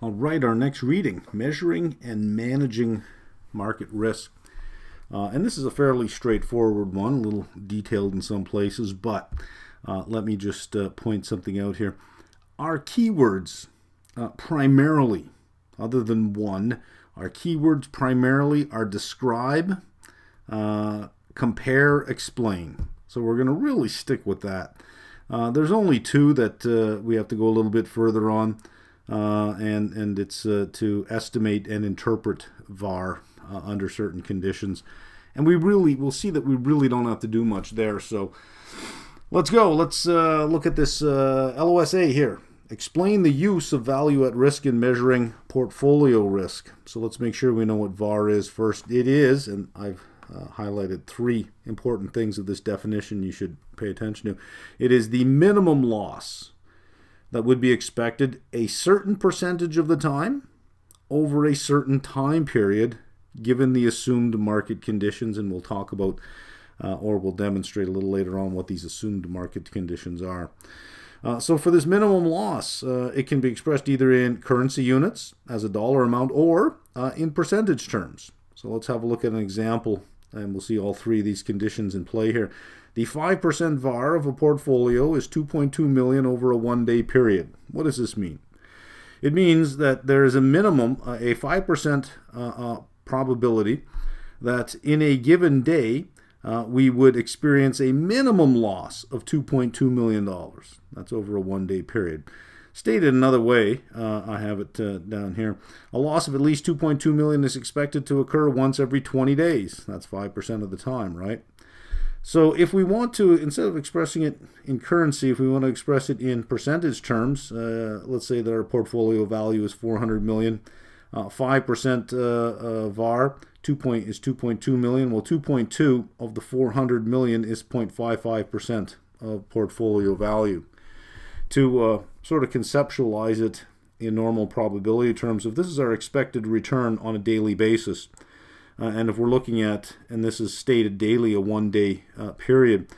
All right, our next reading, Measuring and Managing Market Risk. And this is a fairly straightforward one, a little detailed in some places, but let me just point something out here. Our keywords primarily, other than one, our keywords primarily are describe, compare, explain. So we're going to really stick with that. There's only two that we have to go a little bit further on. And it's to estimate and interpret VAR under certain conditions. And we'll see that we really don't have to do much there. So let's go. Let's look at this LOSA here. Explain the use of value at risk in measuring portfolio risk. So let's make sure we know what VAR is first. It is, and I've highlighted three important things of this definition you should pay attention to. It is the minimum loss that would be expected a certain percentage of the time over a certain time period given the assumed market conditions, and we'll talk about or we'll demonstrate a little later on what these assumed market conditions are. So for this minimum loss, it can be expressed either in currency units as a dollar amount or in percentage terms. So let's have a look at an example, and we'll see all three of these conditions in play here. The 5% VAR of a portfolio is 2.2 million over a one-day period. What does this mean? It means that there is a minimum, a 5% probability that in a given day we would experience a minimum loss of $2.2 million. That's over a one-day period. Stated another way, I have it down here, a loss of at least 2.2 million is expected to occur once every 20 days. That's 5% of the time, right? So if we want to, instead of expressing it in currency, if we want to express it in percentage terms, let's say that our portfolio value is 400 million, 5% VAR is 2.2 million. Well, 2.2 of the 400 million is 0.55% of portfolio value. To sort of conceptualize it in normal probability terms, if this is our expected return on a daily basis, and if we're looking at, and this is stated daily, a one-day period,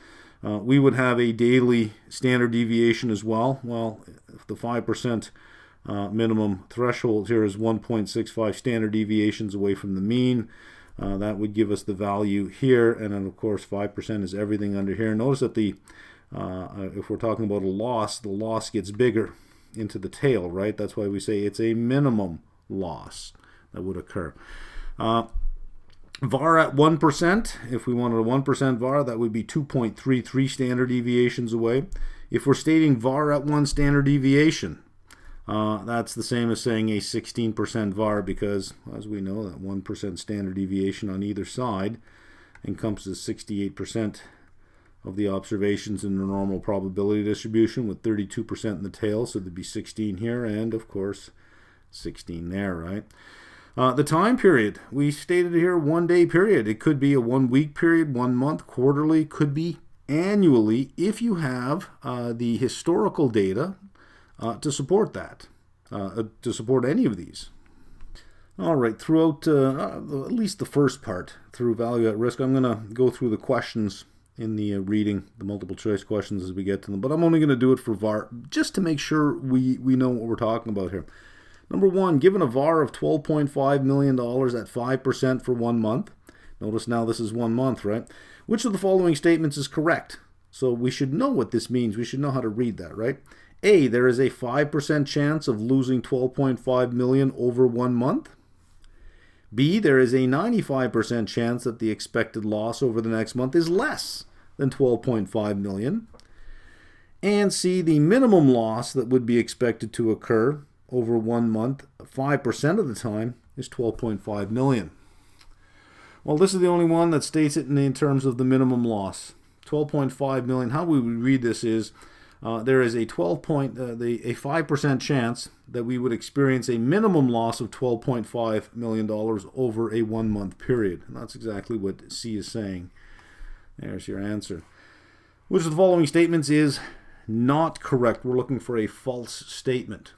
we would have a daily standard deviation as well. Well, if the 5% minimum threshold here is 1.65 standard deviations away from the mean, that would give us the value here, and then of course 5% is everything under here. Notice that the if we're talking about a loss, the loss gets bigger into the tail, right? That's why we say it's a minimum loss that would occur. VAR at 1%, if we wanted a 1% VAR, that would be 2.33 standard deviations away. If we're stating VAR at 1 standard deviation, that's the same as saying a 16% VAR, because, as we know, that 1% standard deviation on either side encompasses 68% of the observations in the normal probability distribution, with 32% in the tail, so there'd be 16 here, and, of course, 16 there, right? The time period, we stated here one-day period. It could be a one-week period, 1 month, quarterly, could be annually if you have the historical data to support that, to support any of these. All right, throughout at least the first part, through value at risk, I'm going to go through the questions in the reading, the multiple choice questions as we get to them, but I'm only going to do it for VAR just to make sure we know what we're talking about here. Number one, given a VAR of $12.5 million at 5% for 1 month, notice now this is 1 month, right? Which of the following statements is correct? So we should know what this means. We should know how to read that, right? A, there is a 5% chance of losing $12.5 million over 1 month. B, there is a 95% chance that the expected loss over the next month is less than $12.5 million. And C, the minimum loss that would be expected to occur over 1 month, 5% of the time, is $12.5 million. Well, this is the only one that states it in terms of the minimum loss. $12.5 million. How we would read this is there is a 5% chance that we would experience a minimum loss of $12.5 million over a 1 month period. And that's exactly what C is saying. There's your answer. Which of the following statements is not correct? We're looking for a false statement.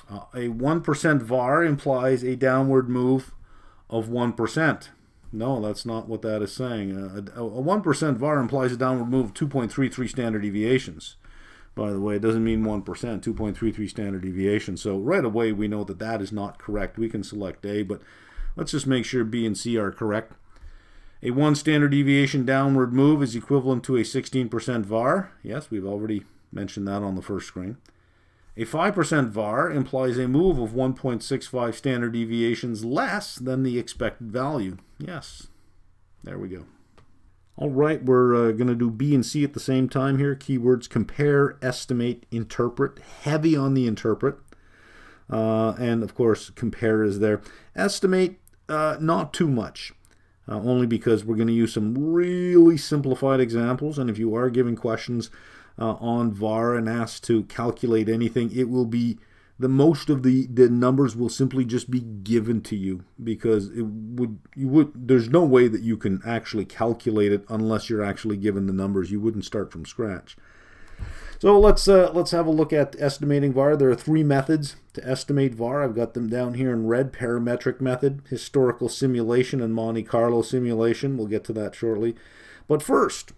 A 1% VAR implies a downward move of 1%. No, that's not what that is saying. A 1% VAR implies a downward move of 2.33 standard deviations. by the way. It doesn't mean 1%, 2.33 standard deviation. So right away we know that that is not correct. We can select A, but let's just make sure B and C are correct. A 1 standard deviation downward move is equivalent to a 16% VAR. Yes, we've already mentioned that on the first screen. A 5% VAR implies a move of 1.65 standard deviations less than the expected value. Yes, there we go. All right, we're going to do B and C at the same time here. Keywords: compare, estimate, interpret. Heavy on the interpret. And of course, compare is there. Estimate, not too much. Only because we're going to use some really simplified examples. And if you are giving questions on VAR and asked to calculate anything, it will be most of the numbers will simply just be given to you, because there's no way that you can actually calculate it unless you're actually given the numbers. You wouldn't start from scratch. So let's have a look at estimating VAR. There are 3 methods to estimate VAR. I've got them down here in red: parametric method, historical simulation, and Monte Carlo simulation. We'll get to that shortly. But first,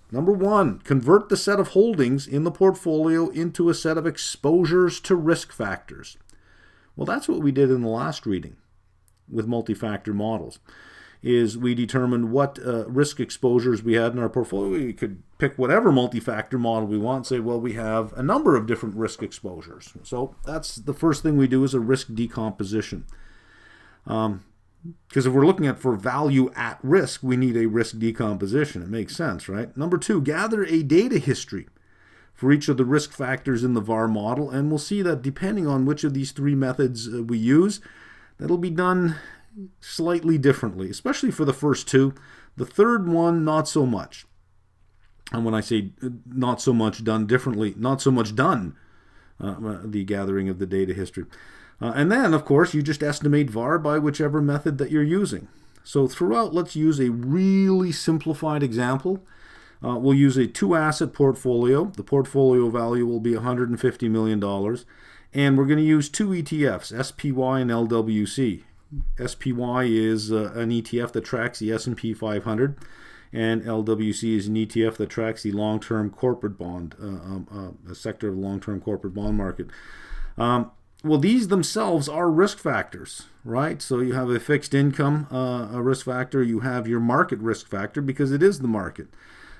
number 1, convert the set of holdings in the portfolio into a set of exposures to risk factors. Well, that's what we did in the last reading with multi-factor models. Is we determined what risk exposures we had in our portfolio. We could pick whatever multi-factor model we want, say, well, we have a number of different risk exposures. So that's the first thing we do, is a risk decomposition. Because if we're looking at for value at risk, we need a risk decomposition. It makes sense, right? Number 2, gather a data history for each of the risk factors in the VAR model, and we'll see that depending on which of these 3 methods we use, that'll be done slightly differently, especially for the first 2. The third one, not so much. And when I say not so much done differently, not so much done, the gathering of the data history. And then, of course, you just estimate VAR by whichever method that you're using. So throughout, let's use a really simplified example. We'll use a 2-asset portfolio. The portfolio value will be $150 million. And we're going to use 2 ETFs, SPY and LWC. SPY is an ETF that tracks the S&P 500, and LWC is an ETF that tracks the long-term corporate bond, a sector of the long-term corporate bond market. Well, these themselves are risk factors, right? So you have a fixed income a risk factor, you have your market risk factor, because it is the market.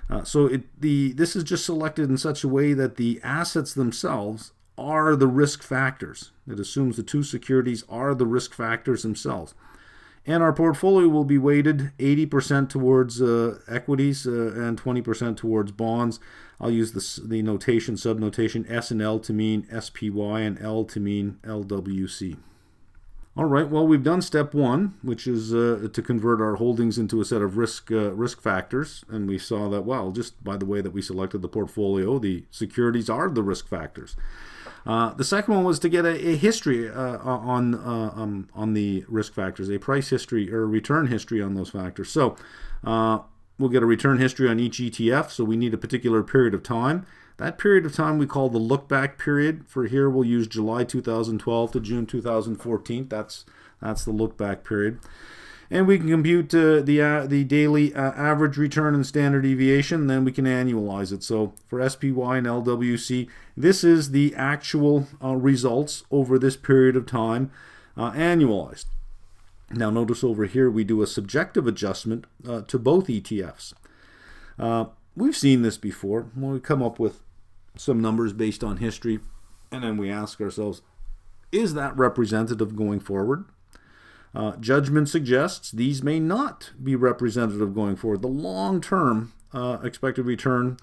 This is just selected in such a way that the assets themselves are the risk factors. It assumes the 2 securities are the risk factors themselves. And our portfolio will be weighted 80% towards equities and 20% towards bonds. I'll use the notation, subnotation S and L to mean SPY and L to mean LWC. All right, well, we've done step 1, which is to convert our holdings into a set of risk factors. And we saw that, well, just by the way that we selected the portfolio, the securities are the risk factors. The second one was to get a history on the risk factors, a price history or a return history on those factors. So we'll get a return history on each ETF, so we need a particular period of time. That period of time we call the look-back period. For here, we'll use July 2012 to June 2014. That's the look-back period. And we can compute the daily average return and standard deviation, then we can annualize it. So for SPY and LWC, this is the actual results over this period of time annualized. Now notice over here we do a subjective adjustment to both ETFs. We've seen this before when we come up with some numbers based on history, and then we ask ourselves, is that representative going forward? Judgment suggests these may not be representative going forward. The long-term expected return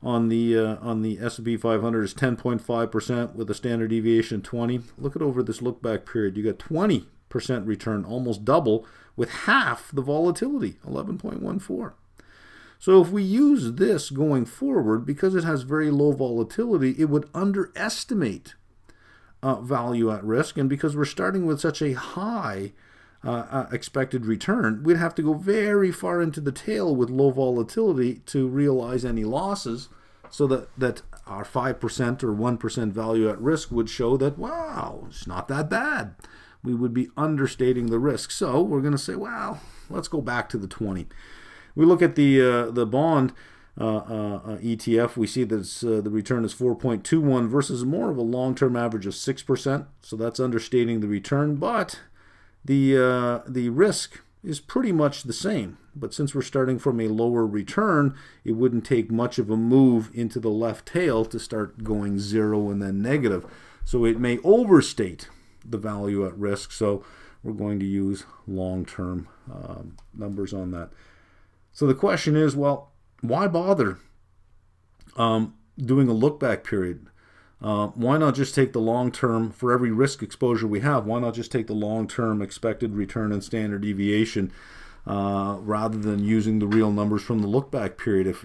on the S&P 500 is 10.5% with a standard deviation of 20. Look at over this look-back period. You got 20% return, almost double, with half the volatility, 11.14. So if we use this going forward, because it has very low volatility, it would underestimate value at risk. And because we're starting with such a high expected return, we'd have to go very far into the tail with low volatility to realize any losses, so that our 5% or 1% value at risk would show that, wow, it's not that bad. We would be understating the risk. So we're going to say, well, let's go back to the 20. We look at the bond. ETF, we see that the return is 4.21 versus more of a long-term average of 6%. So that's understating the return, but the risk is pretty much the same. But since we're starting from a lower return, it wouldn't take much of a move into the left tail to start going zero and then negative. So it may overstate the value at risk. So we're going to use long-term numbers on that. So the question is, well, why bother doing a look-back period? Why not just take the long-term, for every risk exposure we have, why not just take the long-term expected return and standard deviation rather than using the real numbers from the look-back period?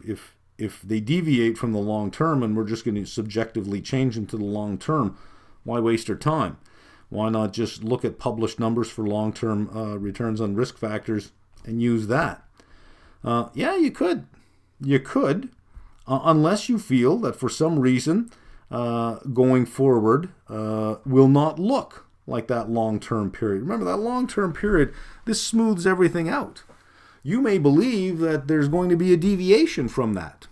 If they deviate from the long-term and we're just going to subjectively change them to the long-term, why waste our time? Why not just look at published numbers for long-term returns on risk factors and use that? Yeah, you could. You could, unless you feel that for some reason going forward will not look like that long-term period. Remember, that long-term period, this smooths everything out. You may believe that there's going to be a deviation from that.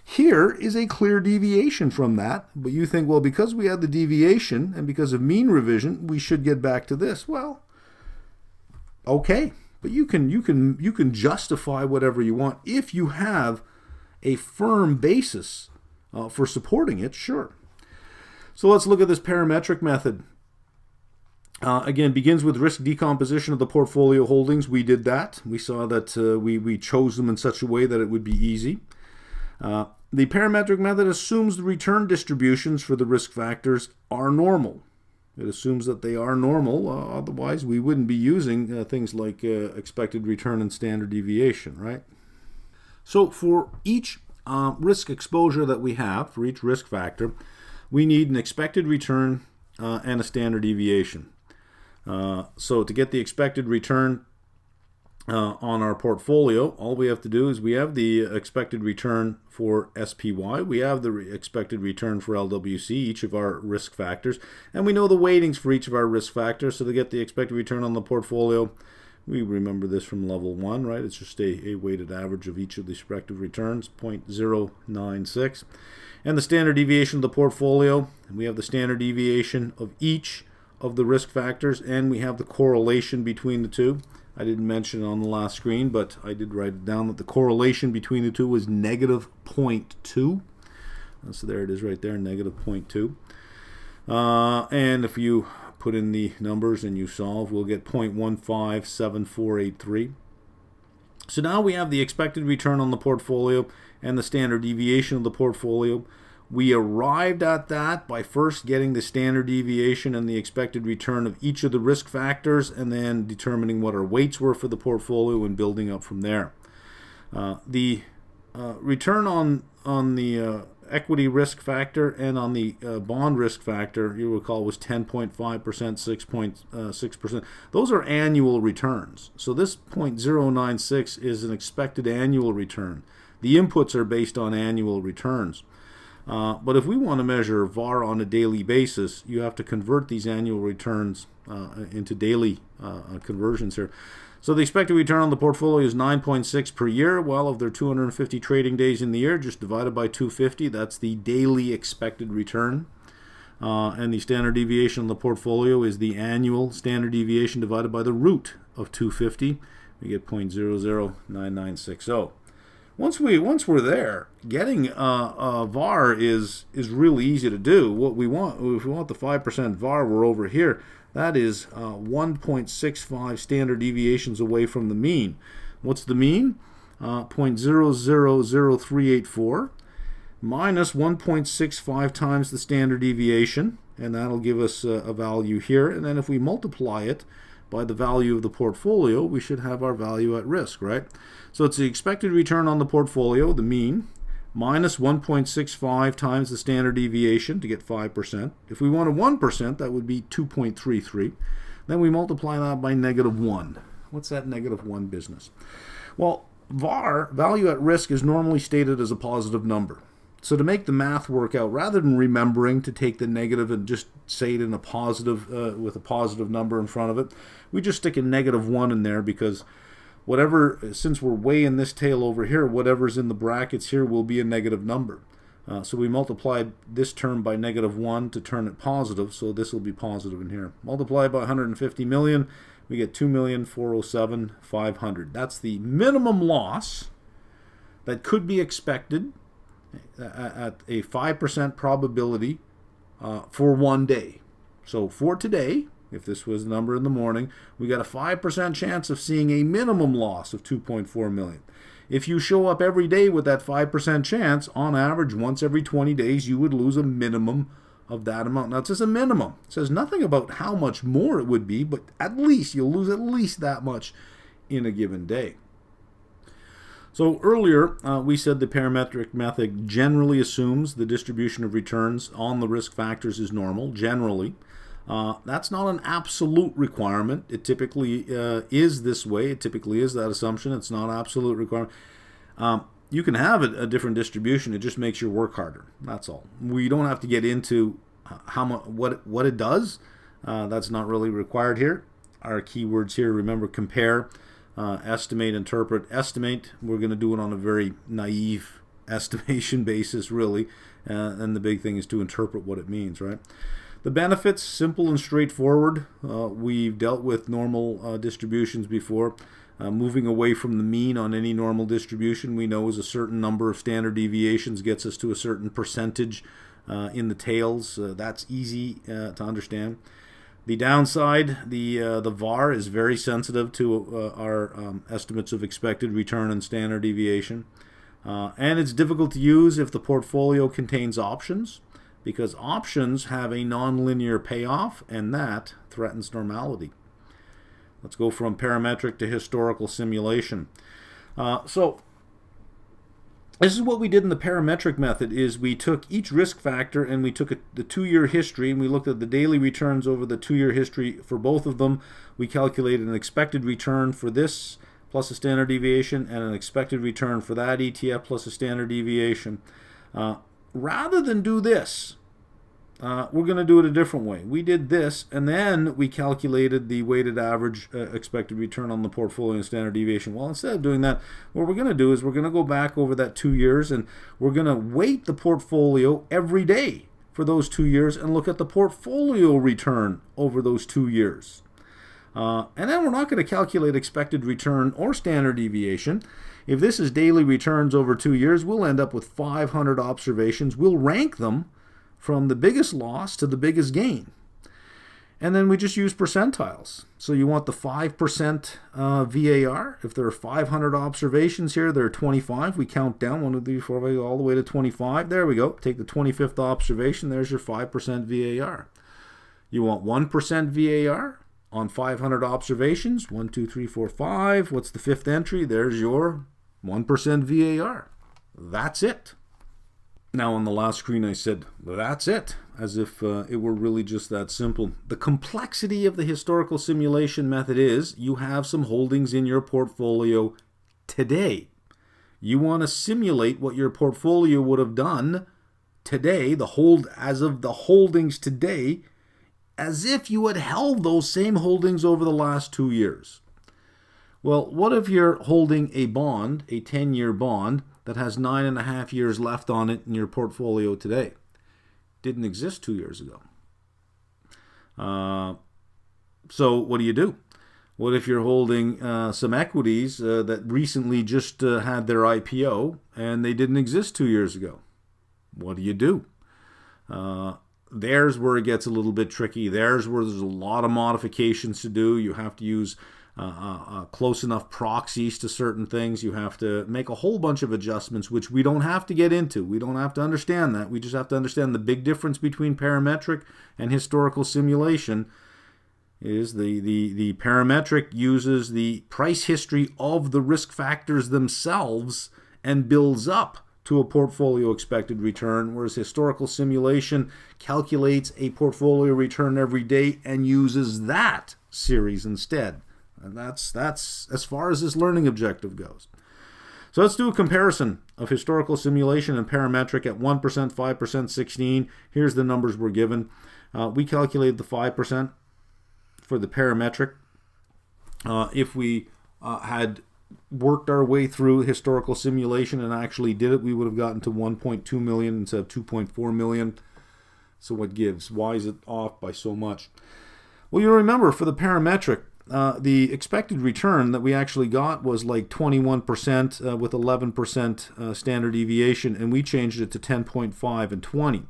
Here is a clear deviation from that, but you think, well, because we had the deviation and because of mean revision, we should get back to this. Well, okay. But you can justify whatever you want if you have a firm basis for supporting it, sure. So let's look at this parametric method. Again, begins with risk decomposition of the portfolio holdings. We did that. We saw that we chose them in such a way that it would be easy. The parametric method assumes the return distributions for the risk factors are normal. It assumes that they are normal, otherwise we wouldn't be using things like expected return and standard deviation, right? So for each risk exposure that we have, for each risk factor, we need an expected return and a standard deviation. So to get the expected return on our portfolio, all we have to do is we have the expected return for SPY, we have the expected return for LWC, each of our risk factors, and we know the weightings for each of our risk factors. So to get the expected return on the portfolio, we remember this from level 1, right? It's just a weighted average of each of the respective returns, 0.096. And the standard deviation of the portfolio, we have the standard deviation of each of the risk factors, and we have the correlation between the two. I didn't mention it on the last screen, but I did write it down that the correlation between the two was negative 0.2. So there it is right there, negative 0.2. And if you put in the numbers and you solve, we'll get 0.157483. So now we have the expected return on the portfolio and the standard deviation of the portfolio. We arrived at that by first getting the standard deviation and the expected return of each of the risk factors and then determining what our weights were for the portfolio and building up from there. The return on the equity risk factor and on the bond risk factor, you recall, was 10.5%, 6.6%. Those are annual returns. So this 0.096 is an expected annual return. The inputs are based on annual returns. But if we want to measure VAR on a daily basis, you have to convert these annual returns into daily conversions here. So the expected return on the portfolio is 9.6 per year. Well, if there are 250 trading days in the year, just divided by 250, that's the daily expected return. And the standard deviation on the portfolio is the annual standard deviation divided by the root of 250. We get 0.009960. Once we're there, getting VAR is really easy to do. What we want, if we want the 5% VAR, we're over here. That is 1.65 standard deviations away from the mean. What's the mean? 0.000384 minus 1.65 times the standard deviation, and that'll give us a value here. And then if we multiply it by the value of the portfolio, we should have our value at risk, right? So it's the expected return on the portfolio, the mean, minus 1.65 times the standard deviation to get 5%. If we wanted 1%, that would be 2.33. Then we multiply that by negative 1. What's that negative 1 business? Well, VAR, value at risk, is normally stated as a positive number. So to make the math work out, rather than remembering to take the negative and just say it in a positive with a positive number in front of it, we just stick a negative 1 in there because whatever, since we're way in this tail over here, whatever's in the brackets here will be a negative number. So we multiplied this term by -1 to turn it positive, so this will be positive in here. Multiply by 150 million, we get 2,407,500. That's the minimum loss that could be expected at a 5% probability for one day. So for today, if this was the number in the morning, we got a 5% chance of seeing a minimum loss of 2.4 million. If you show up every day with that 5% chance, on average, once every 20 days, you would lose a minimum of that amount. Now, it's just a minimum. It says nothing about how much more it would be, but at least you'll lose at least that much in a given day. So earlier, we said the parametric method generally assumes the distribution of returns on the risk factors is normal, generally. That's not an absolute requirement. It typically is this way. It typically is that assumption. It's not an absolute requirement. You can have a different distribution. It just makes your work harder. That's all. We don't have to get into how much, what it does. That's not really required here. Our keywords here, remember, compare, estimate, interpret. Estimate, we're going to do it on a very naive estimation basis, really. And the big thing is to interpret what it means, right? The benefits, simple and straightforward. We've dealt with normal distributions before. Moving away from the mean on any normal distribution, we know is a certain number of standard deviations gets us to a certain percentage in the tails. That's easy to understand. The downside, the VAR is very sensitive to our estimates of expected return and standard deviation. And it's difficult to use if the portfolio contains options, because options have a nonlinear payoff, and that threatens normality. Let's go from parametric to historical simulation. So this is what we did in the parametric method, is we took each risk factor and we took the 2-year history, and we looked at the daily returns over the 2-year history for both of them. We calculated an expected return for this plus a standard deviation, and an expected return for that ETF plus a standard deviation. Rather than do this, we're going to do it a different way. We did this, and then we calculated the weighted average expected return on the portfolio and standard deviation. Well, instead of doing that, what we're going to do is we're going to go back over that 2 years, and we're going to weight the portfolio every day for those 2 years and look at the portfolio return over those 2 years. And then we're not going to calculate expected return or standard deviation. If this is daily returns over 2 years, we'll end up with 500 observations. We'll rank them from the biggest loss to the biggest gain. And then we just use percentiles. So you want the 5% VAR. If there are 500 observations here, there are 25. We count down 1, 2, 3, 4, 5, all the way to 25. There we go. Take the 25th observation. There's your 5% VAR. You want 1% VAR on 500 observations. 1, 2, 3, 4, 5. What's the 5th entry? There's your 1% VAR. That's it. Now on the last screen I said, that's it, as if it were really just that simple. The complexity of the historical simulation method is you have some holdings in your portfolio today. You want to simulate what your portfolio would have done today, as of the holdings today, as if you had held those same holdings over the last 2 years. Well, what if you're holding a bond, a 10-year bond, that has 9.5 years left on it in your portfolio today? Didn't exist 2 years ago. So what do? What if you're holding some equities that recently just had their IPO and they didn't exist 2 years ago? What do? There's where it gets a little bit tricky. There's where there's a lot of modifications to do. You have to use close enough proxies to certain things. You have to make a whole bunch of adjustments, which we don't have to get into. We don't have to understand that. We just have to understand the big difference between parametric and historical simulation is the parametric uses the price history of the risk factors themselves and builds up to a portfolio expected return, whereas historical simulation calculates a portfolio return every day and uses that series instead. And that's as far as this learning objective goes. So let's do a comparison of historical simulation and parametric at 1%, 5%, 16. Here's the numbers we're given. We calculated the 5% for the parametric. If we had worked our way through historical simulation and actually did it, we would have gotten to 1.2 million instead of 2.4 million. So what gives? Why is it off by so much? Well, you remember for the parametric, the expected return that we actually got was like 21% with 11% standard deviation, and we changed it to 10.5 and 20.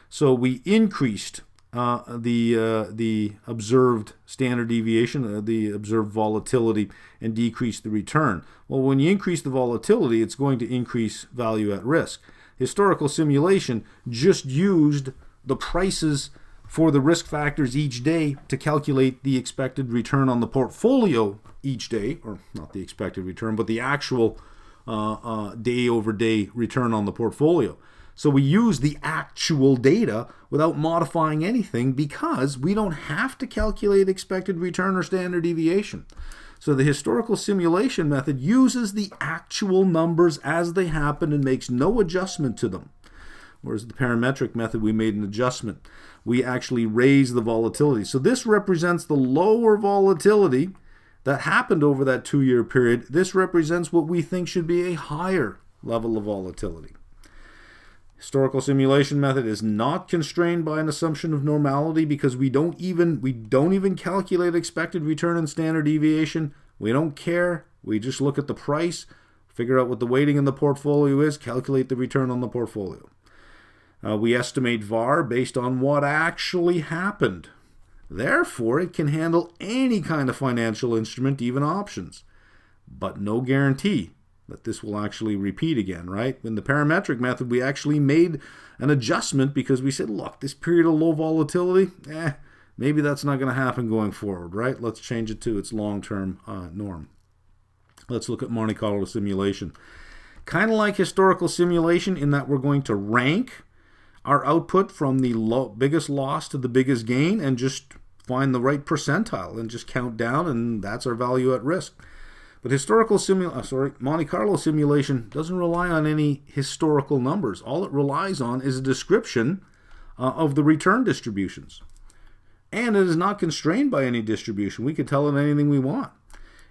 So we increased the observed standard deviation, the observed volatility, and decreased the return. Well, when you increase the volatility, it's going to increase value at risk. Historical simulation just used the prices for the risk factors each day to calculate the expected return on the portfolio each day, or not the expected return, but the actual day over day return on the portfolio. So we use the actual data without modifying anything because we don't have to calculate expected return or standard deviation. So the historical simulation method uses the actual numbers as they happen and makes no adjustment to them. Whereas the parametric method, we made an adjustment. We actually raised the volatility. So this represents the lower volatility that happened over that 2-year period. This represents what we think should be a higher level of volatility. Historical simulation method is not constrained by an assumption of normality because we don't even calculate expected return and standard deviation. We don't care. We just look at the price, figure out what the weighting in the portfolio is, calculate the return on the portfolio. We estimate VaR based on what actually happened. Therefore, it can handle any kind of financial instrument, even options, but no guarantee that this will actually repeat again, right? In the parametric method, we actually made an adjustment because we said, look, this period of low volatility, maybe that's not going to happen going forward, right? Let's change it to its long-term norm. Let's look at Monte Carlo simulation. Kind of like historical simulation in that we're going to rank our output from the biggest loss to the biggest gain and just find the right percentile and just count down, and that's our value at risk. But Monte Carlo simulation doesn't rely on any historical numbers. All it relies on is a description of the return distributions. And it is not constrained by any distribution. We can tell it anything we want.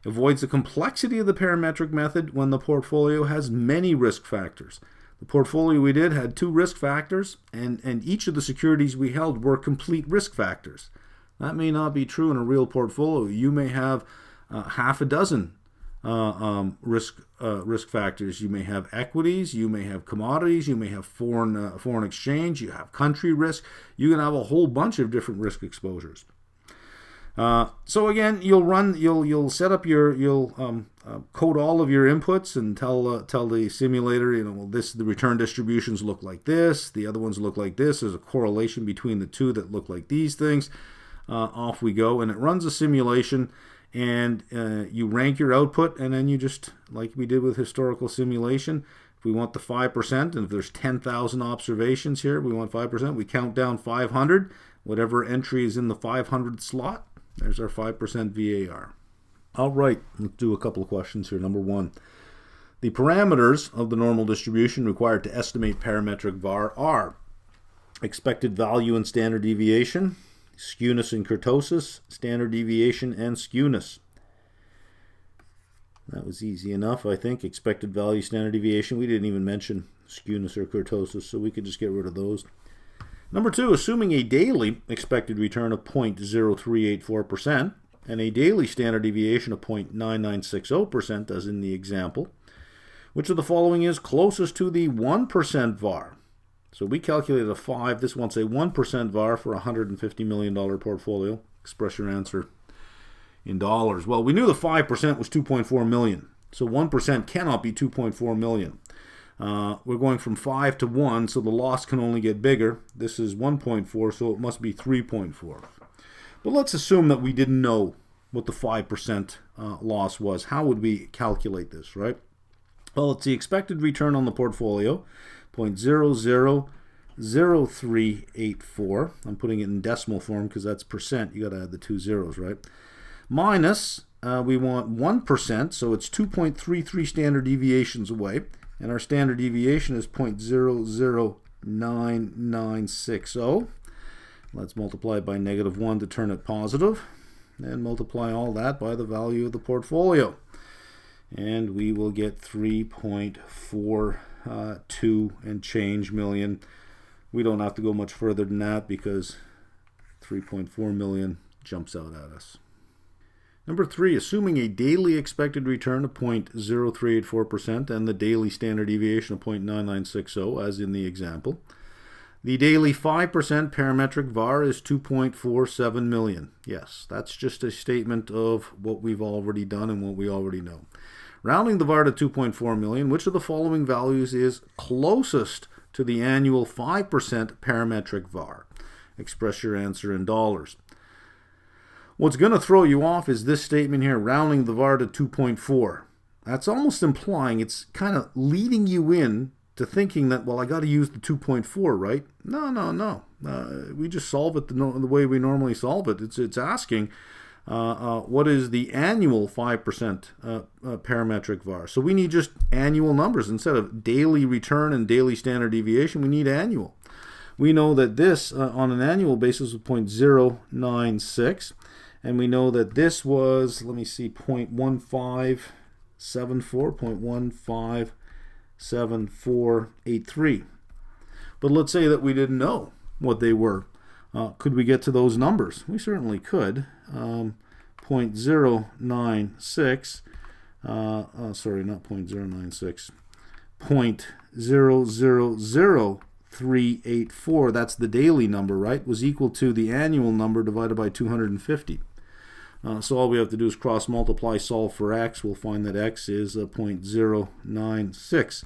It avoids the complexity of the parametric method when the portfolio has many risk factors. The portfolio we did had 2 risk factors, and each of the securities we held were complete risk factors. That may not be true in a real portfolio. You may have half a dozen risk factors. You may have equities, you may have commodities, you may have foreign exchange, you have country risk. You can have a whole bunch of different risk exposures. So again, you'll set up you'll code all of your inputs and tell the simulator, the return distributions look like this, the other ones look like this. There's a correlation between the two that look like these things. Off we go, and it runs a simulation, and you rank your output, and then you just, like we did with historical simulation, if we want the 5%, and if there's 10,000 observations here, we want 5%, we count down 500, whatever entry is in the 500 slot. There's our 5% VAR. All right, let's do a couple of questions here. Number 1, the parameters of the normal distribution required to estimate parametric VAR are expected value and standard deviation, skewness and kurtosis, standard deviation, and skewness. That was easy enough, I think. Expected value, standard deviation. We didn't even mention skewness or kurtosis, so we could just get rid of those. Number 2, assuming a daily expected return of 0.0384% and a daily standard deviation of 0.9960%, as in the example, which of the following is closest to the 1% VAR? So we calculated a 5. This wants a 1% VAR for a $150 million portfolio. Express your answer in dollars. Well, we knew the 5% was 2.4 million. So 1% cannot be 2.4 million. We're going from 5 to 1, so the loss can only get bigger. This is 1.4, so it must be 3.4. But let's assume that we didn't know what the 5% loss was. How would we calculate this, right? Well, it's the expected return on the portfolio, 0.000384. I'm putting it in decimal form because that's percent. You got to add the 2 zeros, right? Minus, we want 1%, so it's 2.33 standard deviations away. And our standard deviation is 0.009960. Let's multiply by -1 to turn it positive. And multiply all that by the value of the portfolio. and we will get 3.42 and change million. We don't have to go much further than that because 3.4 million jumps out at us. Number 3, assuming a daily expected return of 0.0384% and the daily standard deviation of 0.9960 as in the example, the daily 5% parametric VAR is 2.47 million. Yes, that's just a statement of what we've already done and what we already know. Rounding the VAR to 2.4 million, which of the following values is closest to the annual 5% parametric VAR? Express your answer in dollars. What's going to throw you off is this statement here, rounding the VAR to 2.4. That's almost implying, it's kind of leading you in to thinking that, well, I got to use the 2.4, right? No. We just solve it the way we normally solve it. It's asking, what is the annual 5% parametric VAR? So we need just annual numbers. Instead of daily return and daily standard deviation, we need annual. We know that this, on an annual basis, was 0.096. And we know that this was, let me see, 0.1574. But let's say that we didn't know what they were. Could we get to those numbers? We certainly could. 0.096, sorry, not 0.096, 0.000384, that's the daily number, right, was equal to the annual number divided by 250. So all we have to do is cross multiply, solve for x. We'll find that x is 0.096.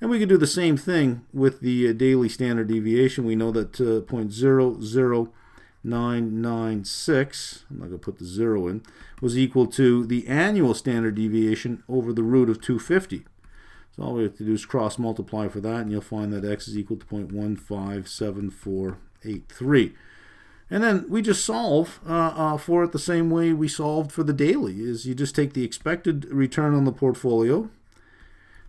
And we can do the same thing with the daily standard deviation. We know that 0.00996, I'm not going to put the 0 in, was equal to the annual standard deviation over the root of 250. So all we have to do is cross multiply for that, and you'll find that x is equal to 0.157483. And then we just solve for it the same way we solved for the daily, is you just take the expected return on the portfolio.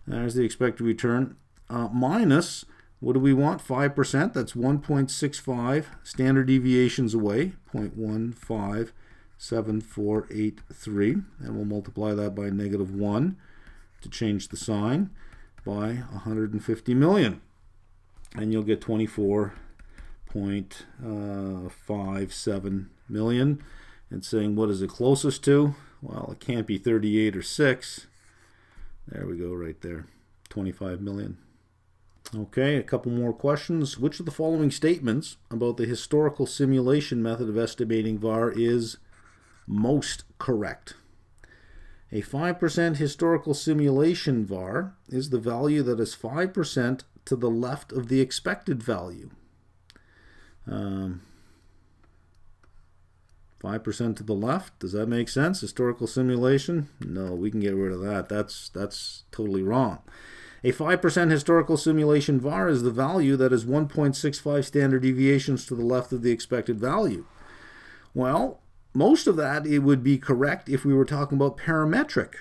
There's the expected return, minus, what do we want? 5%, that's 1.65 standard deviations away, 0.157483. And we'll multiply that by -1 to change the sign by 150 million. And you'll get 24.57 million. And saying, what is it closest to? Well, it can't be 38 or 6. There we go, right there, 25 million. Okay, a couple more questions. Which of the following statements about the historical simulation method of estimating VAR is most correct? A 5% historical simulation VAR is the value that is 5% to the left of the expected value. 5% to the left, does that make sense? Historical simulation? No, we can get rid of that. That's totally wrong. A 5% historical simulation VAR is the value that is 1.65 standard deviations to the left of the expected value. Well, most of that, it would be correct if we were talking about parametric,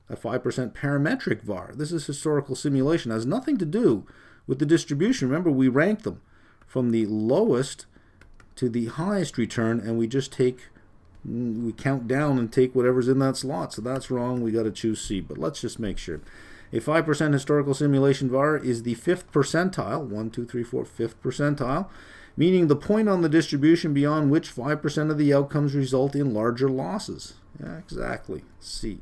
a 5% parametric VAR. This is historical simulation. It has nothing to do with the distribution. Remember, we rank them from the lowest to the highest return, and we count down and take whatever's in that slot. So that's wrong. We got to choose C, but let's just make sure. A 5% historical simulation VAR is the 5th percentile, 1, 2, 3, 4, 5th percentile, meaning the point on the distribution beyond which 5% of the outcomes result in larger losses. Yeah, exactly. C.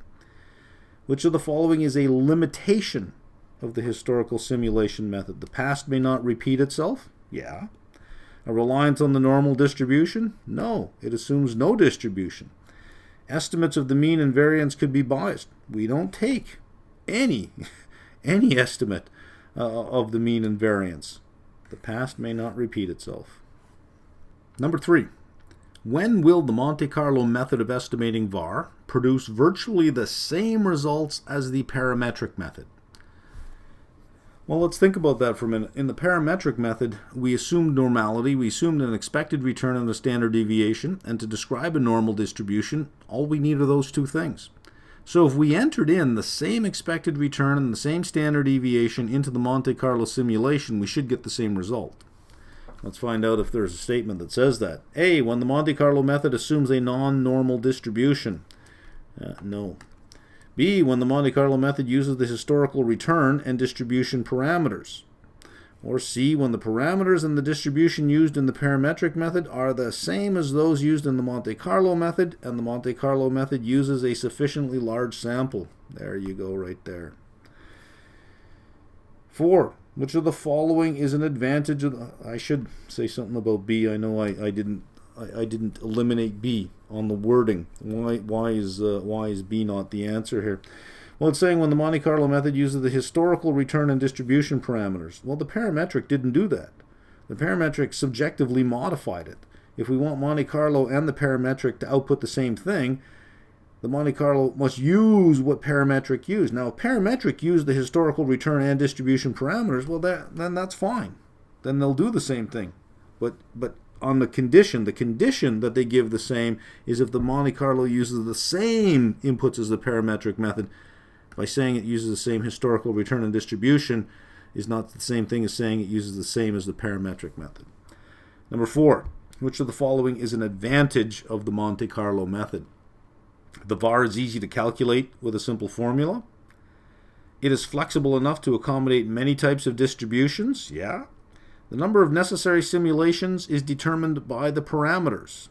Which of the following is a limitation of the historical simulation method? The past may not repeat itself? Yeah. A reliance on the normal distribution? No, it assumes no distribution. Estimates of the mean and variance could be biased. We don't take any estimate of the mean and variance. The past may not repeat itself. Number 3. When will the Monte Carlo method of estimating VAR produce virtually the same results as the parametric method? Well, let's think about that for a minute. In the parametric method, we assumed normality, we assumed an expected return on the standard deviation, and to describe a normal distribution, all we need are those two things. So if we entered in the same expected return and the same standard deviation into the Monte Carlo simulation, we should get the same result. Let's find out if there's a statement that says that. A, when the Monte Carlo method assumes a non-normal distribution. No. B, when the Monte Carlo method uses the historical return and distribution parameters. Or C, when the parameters and the distribution used in the parametric method are the same as those used in the Monte Carlo method, and the Monte Carlo method uses a sufficiently large sample. There you go, right there. 4. Which of the following is an advantage of I should say something about B. I know I didn't eliminate B on the wording. Why is B not the answer here? Well, it's saying when the Monte Carlo method uses the historical return and distribution parameters. Well, the parametric didn't do that. The parametric subjectively modified it. If we want Monte Carlo and the parametric to output the same thing, the Monte Carlo must use what parametric used. Now, if parametric used the historical return and distribution parameters, well, then that's fine. Then they'll do the same thing. But on the condition that they give the same is if the Monte Carlo uses the same inputs as the parametric method. By saying it uses the same historical return and distribution is not the same thing as saying it uses the same as the parametric method. Number 4, which of the following is an advantage of the Monte Carlo method? The VAR is easy to calculate with a simple formula. It is flexible enough to accommodate many types of distributions. Yeah. The number of necessary simulations is determined by the parameters.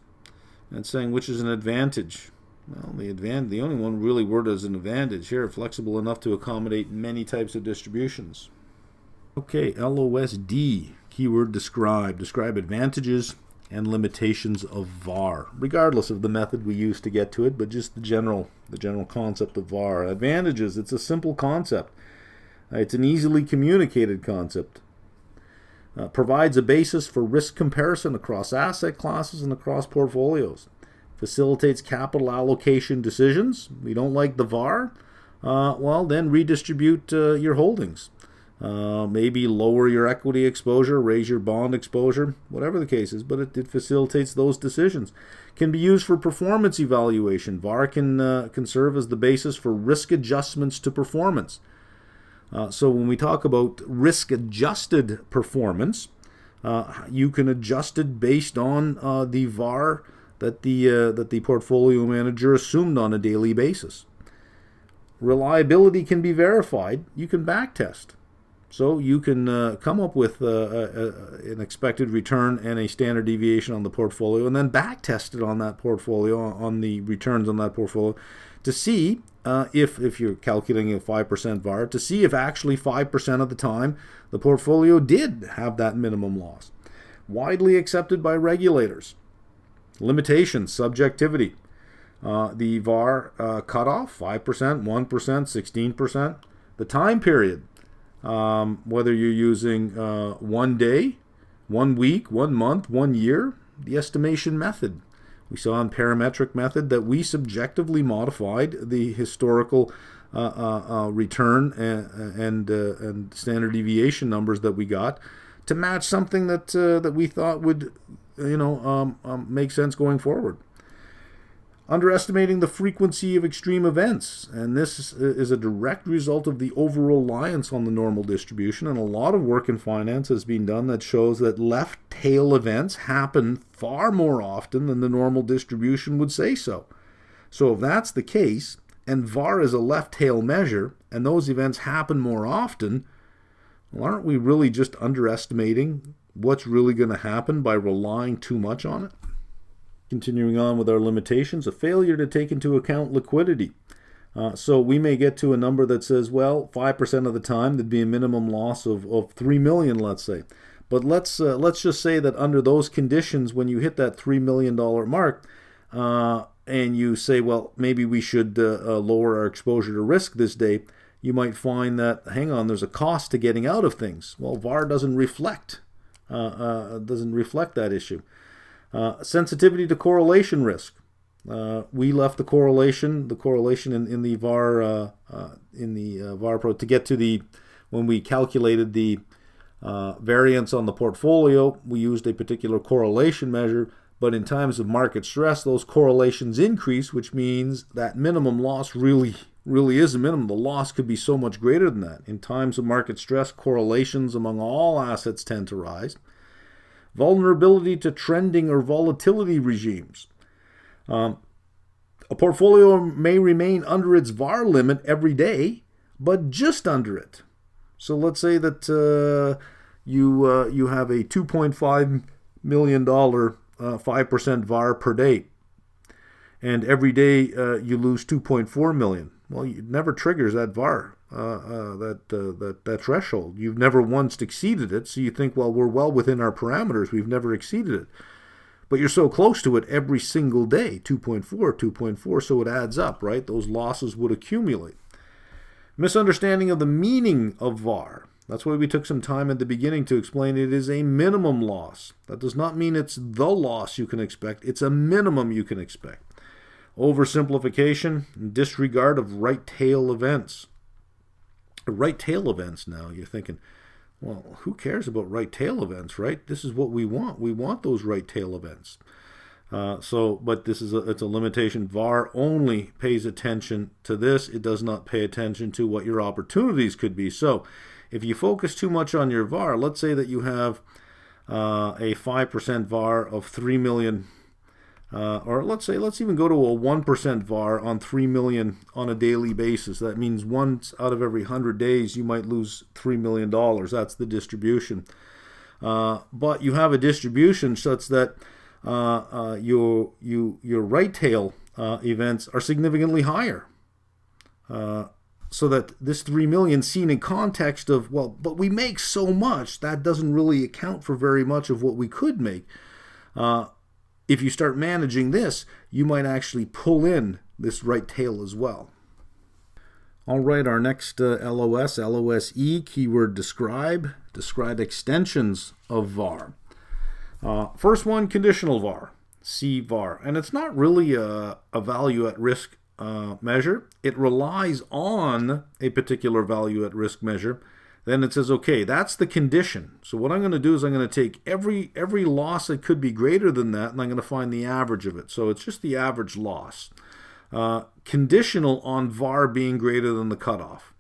That's saying which is an advantage. Well, the only one really worded as an advantage here, flexible enough to accommodate many types of distributions. Okay, LOSD, keyword describe. Describe advantages and limitations of VAR, regardless of the method we use to get to it, but just the general concept of VAR. Advantages, it's a simple concept. It's an easily communicated concept. Provides a basis for risk comparison across asset classes and across portfolios. Facilitates capital allocation decisions. We don't like the VAR? Well, then redistribute your holdings. Maybe lower your equity exposure, raise your bond exposure, whatever the case is, but it facilitates those decisions. Can be used for performance evaluation. VAR can serve as the basis for risk adjustments to performance. So when we talk about risk-adjusted performance, you can adjust it based on the VAR that the portfolio manager assumed on a daily basis. Reliability can be verified. You can backtest. So you can come up with an expected return and a standard deviation on the portfolio, and then backtest it on that portfolio, on the returns on that portfolio, to see if you're calculating a 5% VAR, to see if actually 5% of the time the portfolio did have that minimum loss. Widely accepted by regulators. Limitations, subjectivity. The VAR cutoff, 5%, 1%, 16%. The time period, whether you're using 1 day, 1 week, 1 month, 1 year. The estimation method. We saw in parametric method that we subjectively modified the historical return and standard deviation numbers that we got to match something that we thought would make sense going forward. Underestimating the frequency of extreme events, and this is a direct result of the over-reliance on the normal distribution, and a lot of work in finance has been done that shows that left tail events happen far more often than the normal distribution would say so. So if that's the case, and VAR is a left tail measure, and those events happen more often, well, aren't we really just underestimating what's really going to happen by relying too much on it? Continuing on with our limitations, a failure to take into account liquidity. So we may get to a number that says, well, 5% of the time there'd be a minimum loss of $3 million, let's say. But let's just say that under those conditions, when you hit that $3 million mark, and you say, well, maybe we should lower our exposure to risk this day, you might find that, hang on, there's a cost to getting out of things. Well, VAR doesn't reflect that issue. Sensitivity to correlation risk. We left the correlation in the VAR VAR Pro to get to when we calculated the variance on the portfolio. We used a particular correlation measure, but in times of market stress, those correlations increase, which means that minimum loss really is a minimum. The loss could be so much greater than that. In times of market stress, correlations among all assets tend to rise. Vulnerability to trending or volatility regimes. A portfolio may remain under its VAR limit every day, but just under it. So let's say that you have a $2.5 million 5% VAR per day, and every day you lose $2.4 million. Well, it never triggers that VAR, that threshold. You've never once exceeded it, so you think, well, we're well within our parameters. We've never exceeded it. But you're so close to it every single day, 2.4, so it adds up, right? Those losses would accumulate. Misunderstanding of the meaning of VAR. That's why we took some time at the beginning to explain it is a minimum loss. That does not mean it's the loss you can expect. It's a minimum you can expect. Oversimplification and disregard of right tail events. Right tail events now, you're thinking, well, who cares about right tail events, right? This is what we want. We want those right tail events. But it's a limitation. VAR only pays attention to this. It does not pay attention to what your opportunities could be. So if you focus too much on your VAR, let's say that you have a 5% VAR of 3 million, or let's even go to a 1% VAR on 3 million on a daily basis. That means once out of every 100 days you might lose $3 million. That's the distribution. But you have a distribution such that your right tail events are significantly higher. So that this 3 million seen in context of, well, but we make so much, that doesn't really account for very much of what we could make. If you start managing this, you might actually pull in this right tail as well. All right, our next LOSE, keyword describe extensions of VAR. First one, conditional VAR, CVAR. And it's not really a value at risk measure. It relies on a particular value at risk measure. Then it says, okay, that's the condition. So what I'm going to do is I'm going to take every loss that could be greater than that, and I'm going to find the average of it. So it's just the average loss. Conditional on VAR being greater than the cutoff.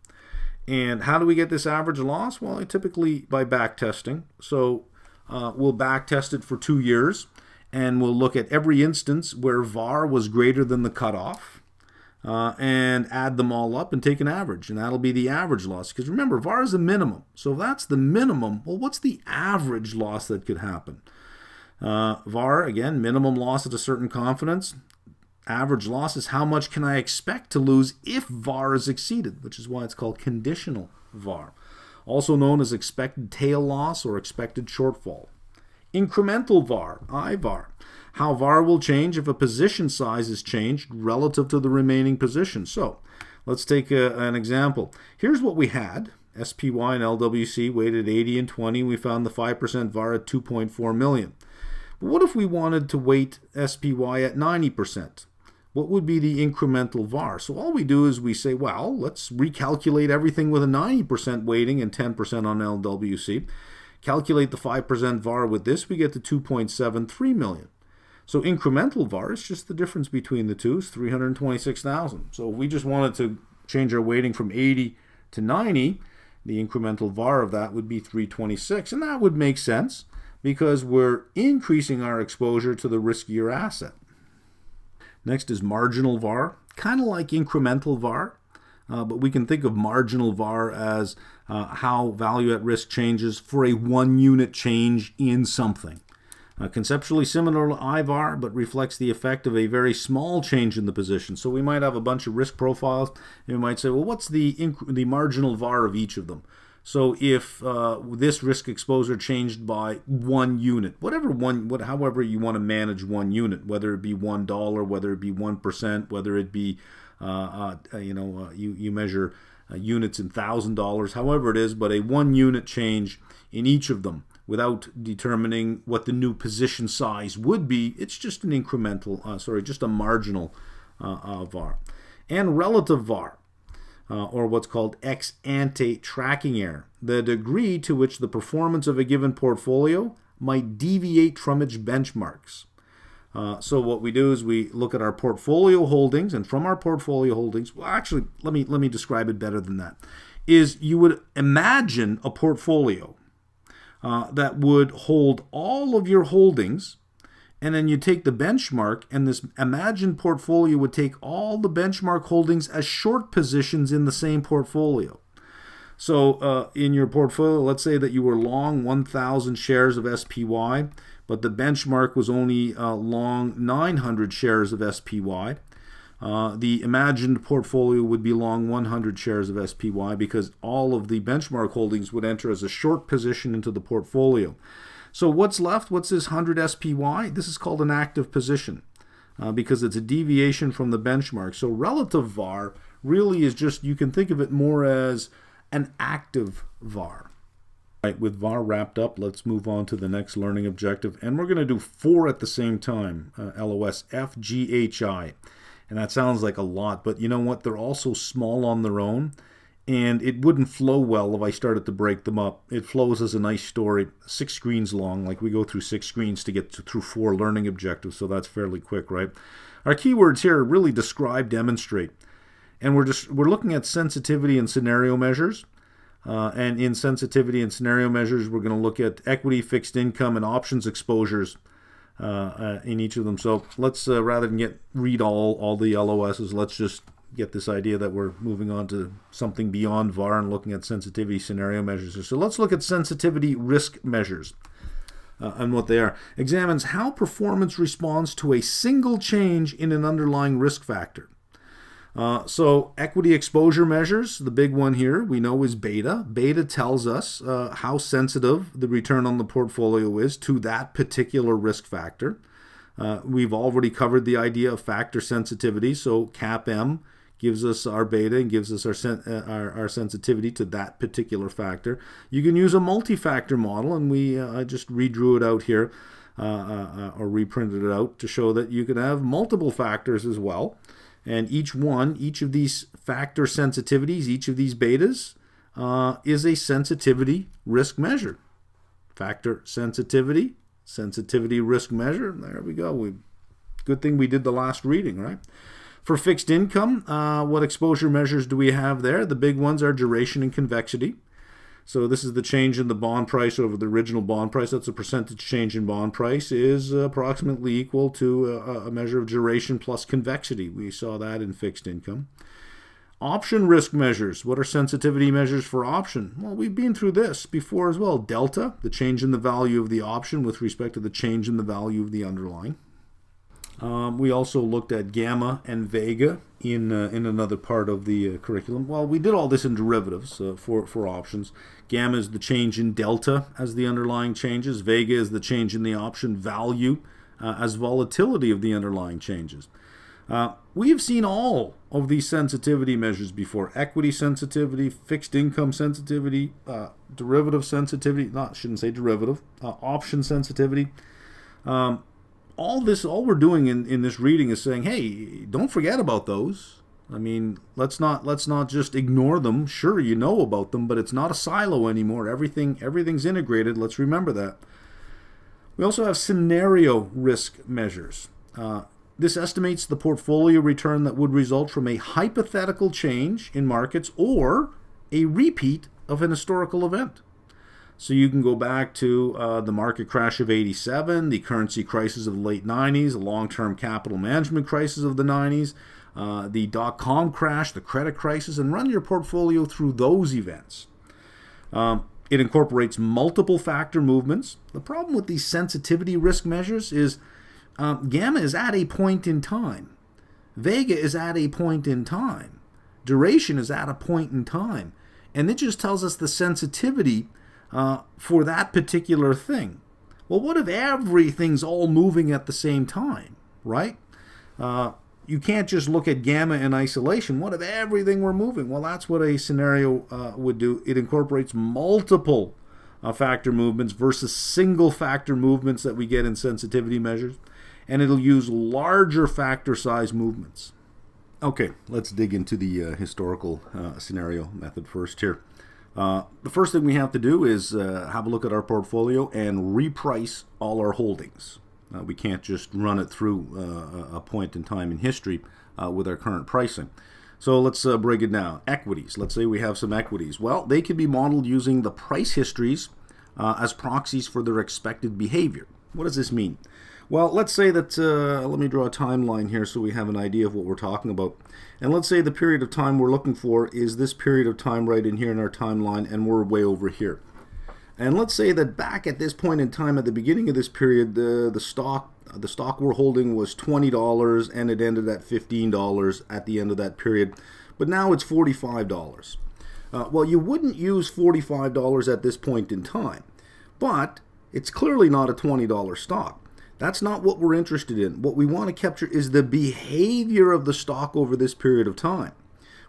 And how do we get this average loss? Well, typically by back testing. So we'll back test it for 2 years, and we'll look at every instance where VAR was greater than the cutoff. And add them all up and take an average, and that'll be the average loss. Because remember, VAR is a minimum. So if that's the minimum, well, what's the average loss that could happen? VAR, again, minimum loss at a certain confidence. Average loss is how much can I expect to lose if VAR is exceeded, which is why it's called conditional VAR. Also known as expected tail loss or expected shortfall. Incremental VAR, IVAR. How VAR will change if a position size is changed relative to the remaining position. So let's take an example. Here's what we had. SPY and LWC weighted 80 and 20. We found the 5% VAR at 2.4 million. But what if we wanted to weight SPY at 90%? What would be the incremental VAR? So all we do is we say, well, let's recalculate everything with a 90% weighting and 10% on LWC. Calculate the 5% VAR with this, we get to 2.73 million. So incremental VAR is just the difference between the two, is 326,000. So if we just wanted to change our weighting from 80 to 90, the incremental VAR of that would be 326. And that would make sense because we're increasing our exposure to the riskier asset. Next is marginal VAR, kind of like incremental VAR. But we can think of marginal VAR as how value at risk changes for a 1 unit change in something. Conceptually similar to IVAR, but reflects the effect of a very small change in the position. So we might have a bunch of risk profiles, and we might say, well, what's the marginal VAR of each of them? So if this risk exposure changed by 1 unit, however you want to manage 1 unit, whether it be $1, whether it be 1%, whether it be you measure units in $1,000, however it is, but a 1 unit change in each of them without determining what the new position size would be. It's just an incremental, just a marginal VAR. And relative VAR, or what's called ex ante tracking error, the degree to which the performance of a given portfolio might deviate from its benchmarks. So what we do is we look at our portfolio holdings, and from our portfolio holdings, well, actually, let me describe it better than that, is you would imagine a portfolio that would hold all of your holdings and then you take the benchmark, and this imagined portfolio would take all the benchmark holdings as short positions in the same portfolio. So in your portfolio, let's say that you were long 1,000 shares of SPY, but the benchmark was only long 900 shares of SPY. The imagined portfolio would be long 100 shares of SPY because all of the benchmark holdings would enter as a short position into the portfolio. So what's left? What's this 100 SPY? This is called an active position because it's a deviation from the benchmark. So relative VAR really is just, you can think of it more as an active VAR. Right, with VAR wrapped up, let's move on to the next learning objective. And we're going to do 4 at the same time, LOS, F, G, H, I. And that sounds like a lot, but you know what? They're also small on their own, and it wouldn't flow well if I started to break them up. It flows as a nice story, 6 screens long, like we go through 6 screens to get through 4 learning objectives, so that's fairly quick, right? Our keywords here really describe, demonstrate. And we're looking at sensitivity and scenario measures. And in sensitivity and scenario measures, we're going to look at equity, fixed income, and options exposures in each of them. So let's, rather than read all the LOSs, let's just get this idea that we're moving on to something beyond VAR and looking at sensitivity scenario measures. So let's look at sensitivity risk measures and what they are. Examines how performance responds to a single change in an underlying risk factor. So equity exposure measures, the big one here we know is beta. Beta tells us how sensitive the return on the portfolio is to that particular risk factor. We've already covered the idea of factor sensitivity, so CAPM gives us our beta and gives us our sensitivity to that particular factor. You can use a multi-factor model, and I just redrew it out here or reprinted it out to show that you can have multiple factors as well. And each of these factor sensitivities, each of these betas, is a sensitivity risk measure. Factor sensitivity, sensitivity risk measure. There we go. Good thing we did the last reading, right? For fixed income, what exposure measures do we have there? The big ones are duration and convexity. So this is the change in the bond price over the original bond price. That's a percentage change in bond price is approximately equal to a measure of duration plus convexity. We saw that in fixed income. Option risk measures. What are sensitivity measures for option? Well, we've been through this before as well. Delta, the change in the value of the option with respect to the change in the value of the underlying. We also looked at gamma and vega in another part of the curriculum. Well, we did all this in derivatives for options. Gamma is the change in delta as the underlying changes. Vega is the change in the option value as volatility of the underlying changes. We have seen all of these sensitivity measures before. Equity sensitivity, fixed income sensitivity, derivative sensitivity, shouldn't say derivative, option sensitivity. All we're doing in this reading is saying, hey, don't forget about those. I mean, let's not just ignore them. Sure, you know about them, but it's not a silo anymore. Everything's integrated. Let's remember that. We also have scenario risk measures. This estimates the portfolio return that would result from a hypothetical change in markets or a repeat of an historical event. So you can go back to the market crash of '87, the currency crisis of the late 90s, the long-term capital management crisis of the 90s, the dot-com crash, the credit crisis, and run your portfolio through those events. It incorporates multiple factor movements. The problem with these sensitivity risk measures is gamma is at a point in time. Vega is at a point in time. Duration is at a point in time. And it just tells us the sensitivity for that particular thing. Well, what if everything's all moving at the same time, right? You can't just look at gamma in isolation. What if everything were moving? Well, that's what a scenario would do. It incorporates multiple factor movements versus single factor movements that we get in sensitivity measures. And it'll use larger factor size movements. Okay, let's dig into the historical scenario method first here. The first thing we have to do is have a look at our portfolio and reprice all our holdings. We can't just run it through a point in time in history with our current pricing. So let's break it down. Equities. Let's say we have some equities. Well, they can be modeled using the price histories as proxies for their expected behavior. What does this mean? Well, let's say that, let me draw a timeline here so we have an idea of what we're talking about. And let's say the period of time we're looking for is this period of time right in here in our timeline, and we're way over here. And let's say that back at this point in time, at the beginning of this period, the stock we're holding was $20 and it ended at $15 at the end of that period. But now it's $45. Well, you wouldn't use $45 at this point in time, but it's clearly not a $20 stock. That's not what we're interested in. What we want to capture is the behavior of the stock over this period of time.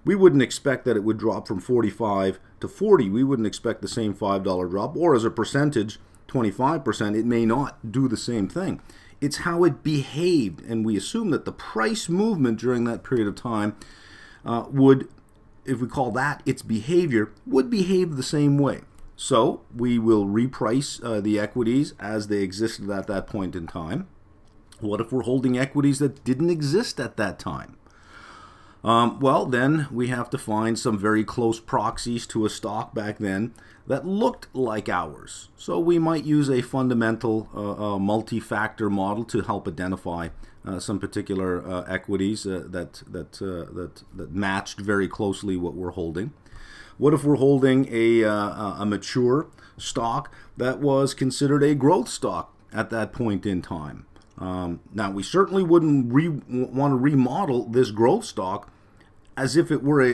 We wouldn't expect that it would drop from 45 to 40. We wouldn't expect the same $5 drop, or as a percentage, 25%, it may not do the same thing. It's how it behaved, and we assume that the price movement during that period of time would, if we call that its behavior, would behave the same way. So we will reprice the equities as they existed at that point in time. What if we're holding equities that didn't exist at that time? Well, then we have to find some very close proxies to a stock back then that looked like ours. So we might use a fundamental multi-factor model to help identify some particular equities that matched very closely what we're holding. What if we're holding a mature stock that was considered a growth stock at that point in time? Now, we certainly wouldn't want to remodel this growth stock as if it were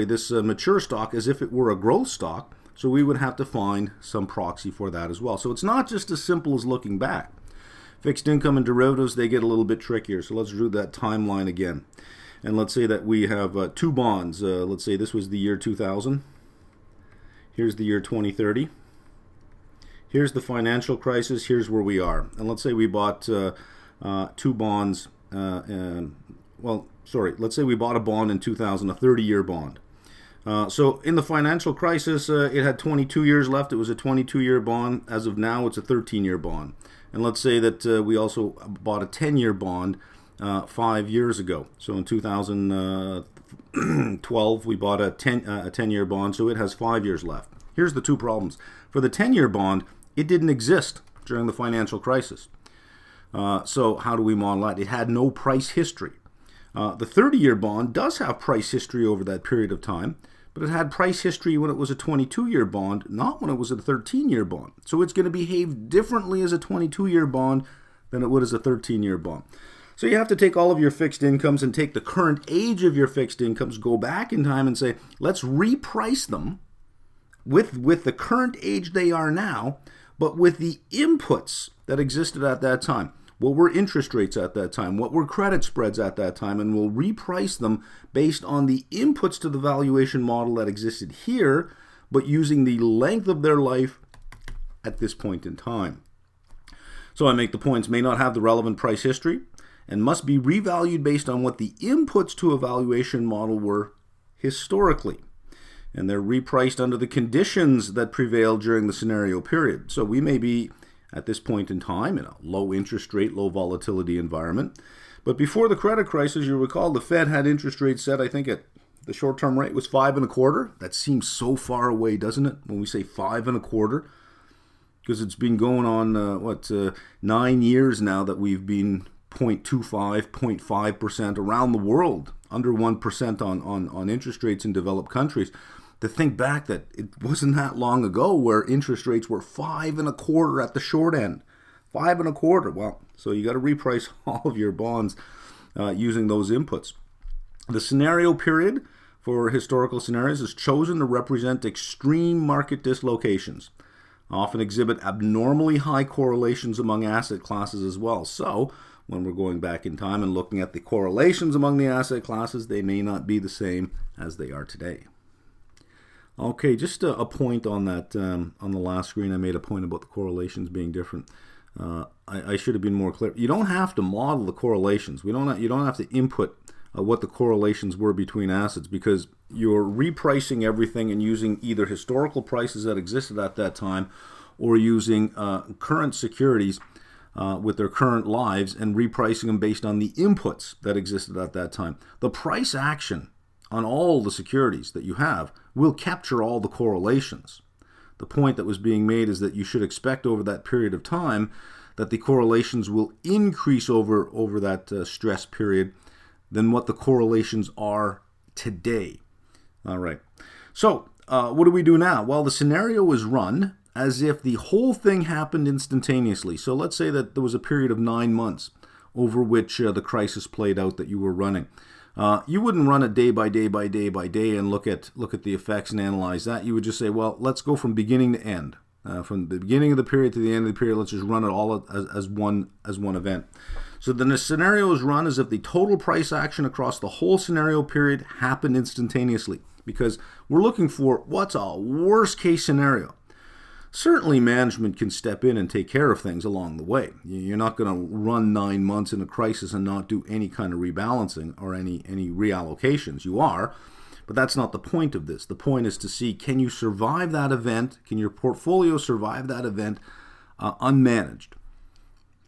this mature stock as if it were a growth stock. So we would have to find some proxy for that as well. So it's not just as simple as looking back. Fixed income and derivatives, they get a little bit trickier. So let's do that timeline again. And let's say that we have two bonds. Let's say this was the year 2000. Here's the year 2030. Here's the financial crisis. Here's where we are. And let's say we bought two bonds. Let's say we bought a bond in 2000, a 30-year bond. So in the financial crisis, it had 22 years left. It was a 22-year bond. As of now, it's a 13-year bond. And let's say that we also bought a 10-year bond 5 years ago. So in 2012, we bought a 10-year bond, so it has 5 years left. Here's the two problems. For the 10-year bond, it didn't exist during the financial crisis. So how do we model that? It had no price history. The 30-year bond does have price history over that period of time, but it had price history when it was a 22-year bond, not when it was a 13-year bond. So it's going to behave differently as a 22-year bond than it would as a 13-year bond. So you have to take all of your fixed incomes and take the current age of your fixed incomes, go back in time and say, let's reprice them with the current age they are now, but with the inputs that existed at that time. What were interest rates at that time? What were credit spreads at that time? And we'll reprice them based on the inputs to the valuation model that existed here, but using the length of their life at this point in time. So I make the points may not have the relevant price history and must be revalued based on what the inputs to a valuation model were historically. And they're repriced under the conditions that prevailed during the scenario period. So we may be at this point in time in a low interest rate, low volatility environment. But before the credit crisis, you recall the Fed had interest rates set, I think at the short-term rate was 5.25. That seems so far away, doesn't it? When we say 5.25, because it's been going on 9 years now that we've been 0.25, 0.5% around the world, under 1% on interest rates in developed countries. To think back that it wasn't that long ago where interest rates were 5.25 at the short end. 5.25. Well, so you got to reprice all of your bonds using those inputs. The scenario period for historical scenarios is chosen to represent extreme market dislocations, often exhibit abnormally high correlations among asset classes as well. So when we're going back in time and looking at the correlations among the asset classes, they may not be the same as they are today. Okay, just a point on that. On the last screen, I made a point about the correlations being different. I should have been more clear. You don't have to model the correlations. You don't have to input what the correlations were between assets, because you're repricing everything and using either historical prices that existed at that time or using current securities with their current lives and repricing them based on the inputs that existed at that time. The price action on all the securities that you have will capture all the correlations. The point that was being made is that you should expect over that period of time that the correlations will increase over that stress period than what the correlations are today. All right. So what do we do now? Well, the scenario is run as if the whole thing happened instantaneously. So let's say that there was a period of 9 months over which the crisis played out that you were running. You wouldn't run it day by day by day by day and look at the effects and analyze that. You would just say, well, let's go from beginning to end. From the beginning of the period to the end of the period, let's just run it all as one event. So then the scenario is run as if the total price action across the whole scenario period happened instantaneously, because we're looking for what's a worst case scenario. Certainly management can step in and take care of things along the way. You're not going to run 9 months in a crisis and not do any kind of rebalancing or any reallocations. You are, but that's not the point of this. The point is to see, can you survive that event? Can your portfolio survive that event unmanaged?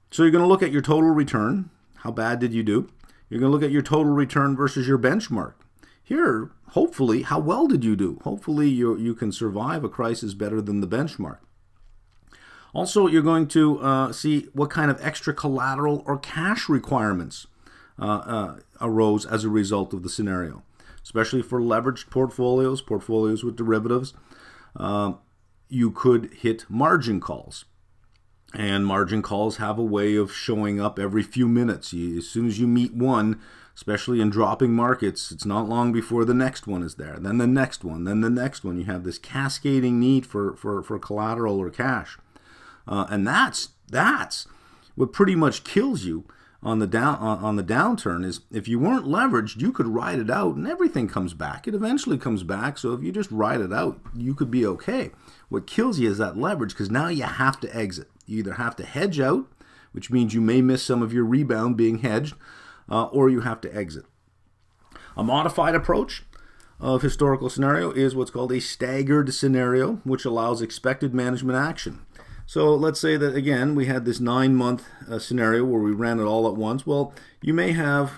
So you're going to look at your total return. How bad did you do? You're going to look at your total return versus your benchmark. Here, hopefully, how well did you do? Hopefully you can survive a crisis better than the benchmark. Also, you're going to see what kind of extra collateral or cash requirements arose as a result of the scenario, especially for leveraged portfolios with derivatives. You could hit margin calls. And margin calls have a way of showing up every few minutes. As soon as you meet one, especially in dropping markets, it's not long before the next one is there. Then the next one, then the next one. You have this cascading need for collateral or cash. And that's what pretty much kills you on the downturn. Is if you weren't leveraged, you could ride it out and everything comes back. It eventually comes back. So if you just ride it out, you could be okay. What kills you is that leverage, because now you have to exit. You either have to hedge out, which means you may miss some of your rebound being hedged, or you have to exit. A modified approach of historical scenario is what's called a staggered scenario, which allows expected management action. So let's say that, again, we had this 9-month scenario where we ran it all at once. Well, you may have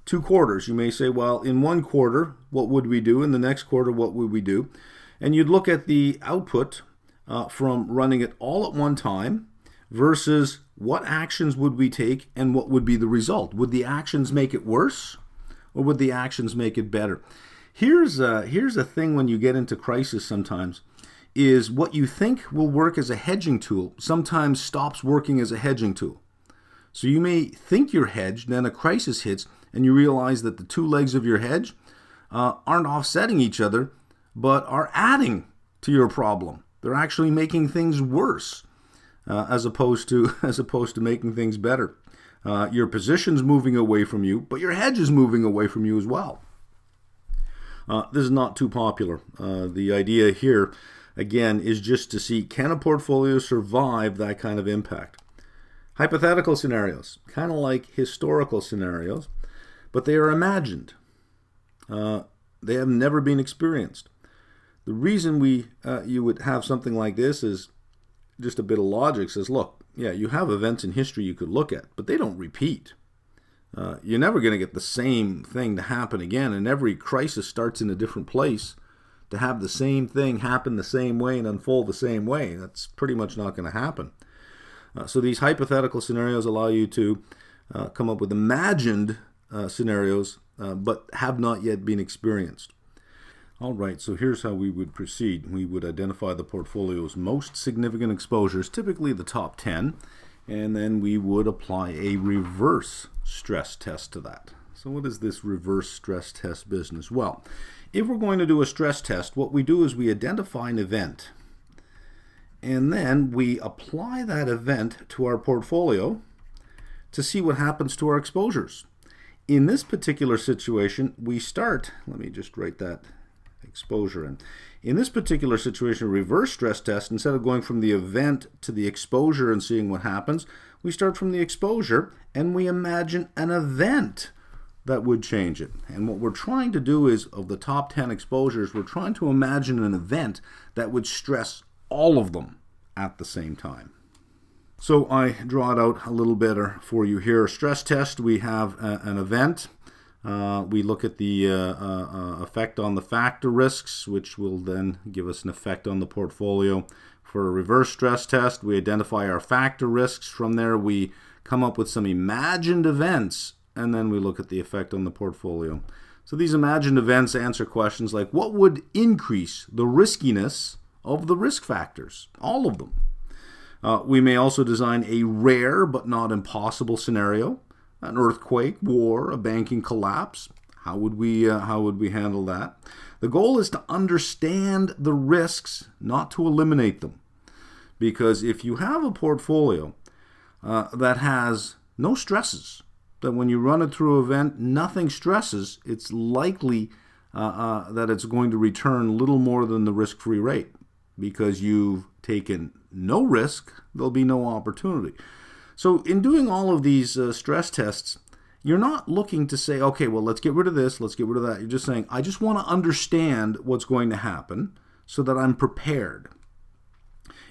2 quarters. You may say, well, in 1 quarter, what would we do? In the next quarter, what would we do? And you'd look at the output from running it all at one time versus what actions would we take and what would be the result. Would the actions make it worse or would the actions make it better? Here's a thing when you get into crisis sometimes, is what you think will work as a hedging tool sometimes stops working as a hedging tool. So you may think you're hedged, then a crisis hits, and you realize that the 2 legs of your hedge aren't offsetting each other, but are adding to your problem. They're actually making things worse as opposed to making things better. Your position's moving away from you, but your hedge is moving away from you as well. This is not too popular. The idea here, again, is just to see, can a portfolio survive that kind of impact? Hypothetical scenarios, kind of like historical scenarios, but they are imagined. They have never been experienced. The reason you would have something like this is just a bit of logic. Says, look, yeah, you have events in history you could look at, but they don't repeat. You're never going to get the same thing to happen again, and every crisis starts in a different place. To have the same thing happen the same way and unfold the same way, that's pretty much not going to happen. So these hypothetical scenarios allow you to come up with imagined scenarios, but have not yet been experienced. All right, so here's how we would proceed. We would identify the portfolio's most significant exposures, typically the top 10, and then we would apply a reverse stress test to that. So what is this reverse stress test business? Well, if we're going to do a stress test, what we do is we identify an event, and then we apply that event to our portfolio to see what happens to our exposures. In this particular situation, we start, let me just write that exposure in. In this particular situation, reverse stress test, instead of going from the event to the exposure and seeing what happens, we start from the exposure and we imagine an event that would change it. And what we're trying to do is, of the top 10 exposures, we're trying to imagine an event that would stress all of them at the same time. So I draw it out a little better for you here. Stress test, we have an event. We look at the effect on the factor risks, which will then give us an effect on the portfolio. for a reverse stress test. We identify our factor risks. From there, we come up with some imagined events, and then we look at the effect on the portfolio. So these imagined events answer questions like, what would increase the riskiness of the risk factors? All of them. We may also design a rare but not impossible scenario, an earthquake, war, a banking collapse. How would we handle that? The goal is to understand the risks, not to eliminate them. Because if you have a portfolio that has no stresses, that when you run it through an event, nothing stresses, it's likely that it's going to return little more than the risk-free rate. Because you've taken no risk, there'll be no opportunity. So in doing all of these stress tests, you're not looking to say, okay, well, let's get rid of this, let's get rid of that. You're just saying, I just want to understand what's going to happen so that I'm prepared.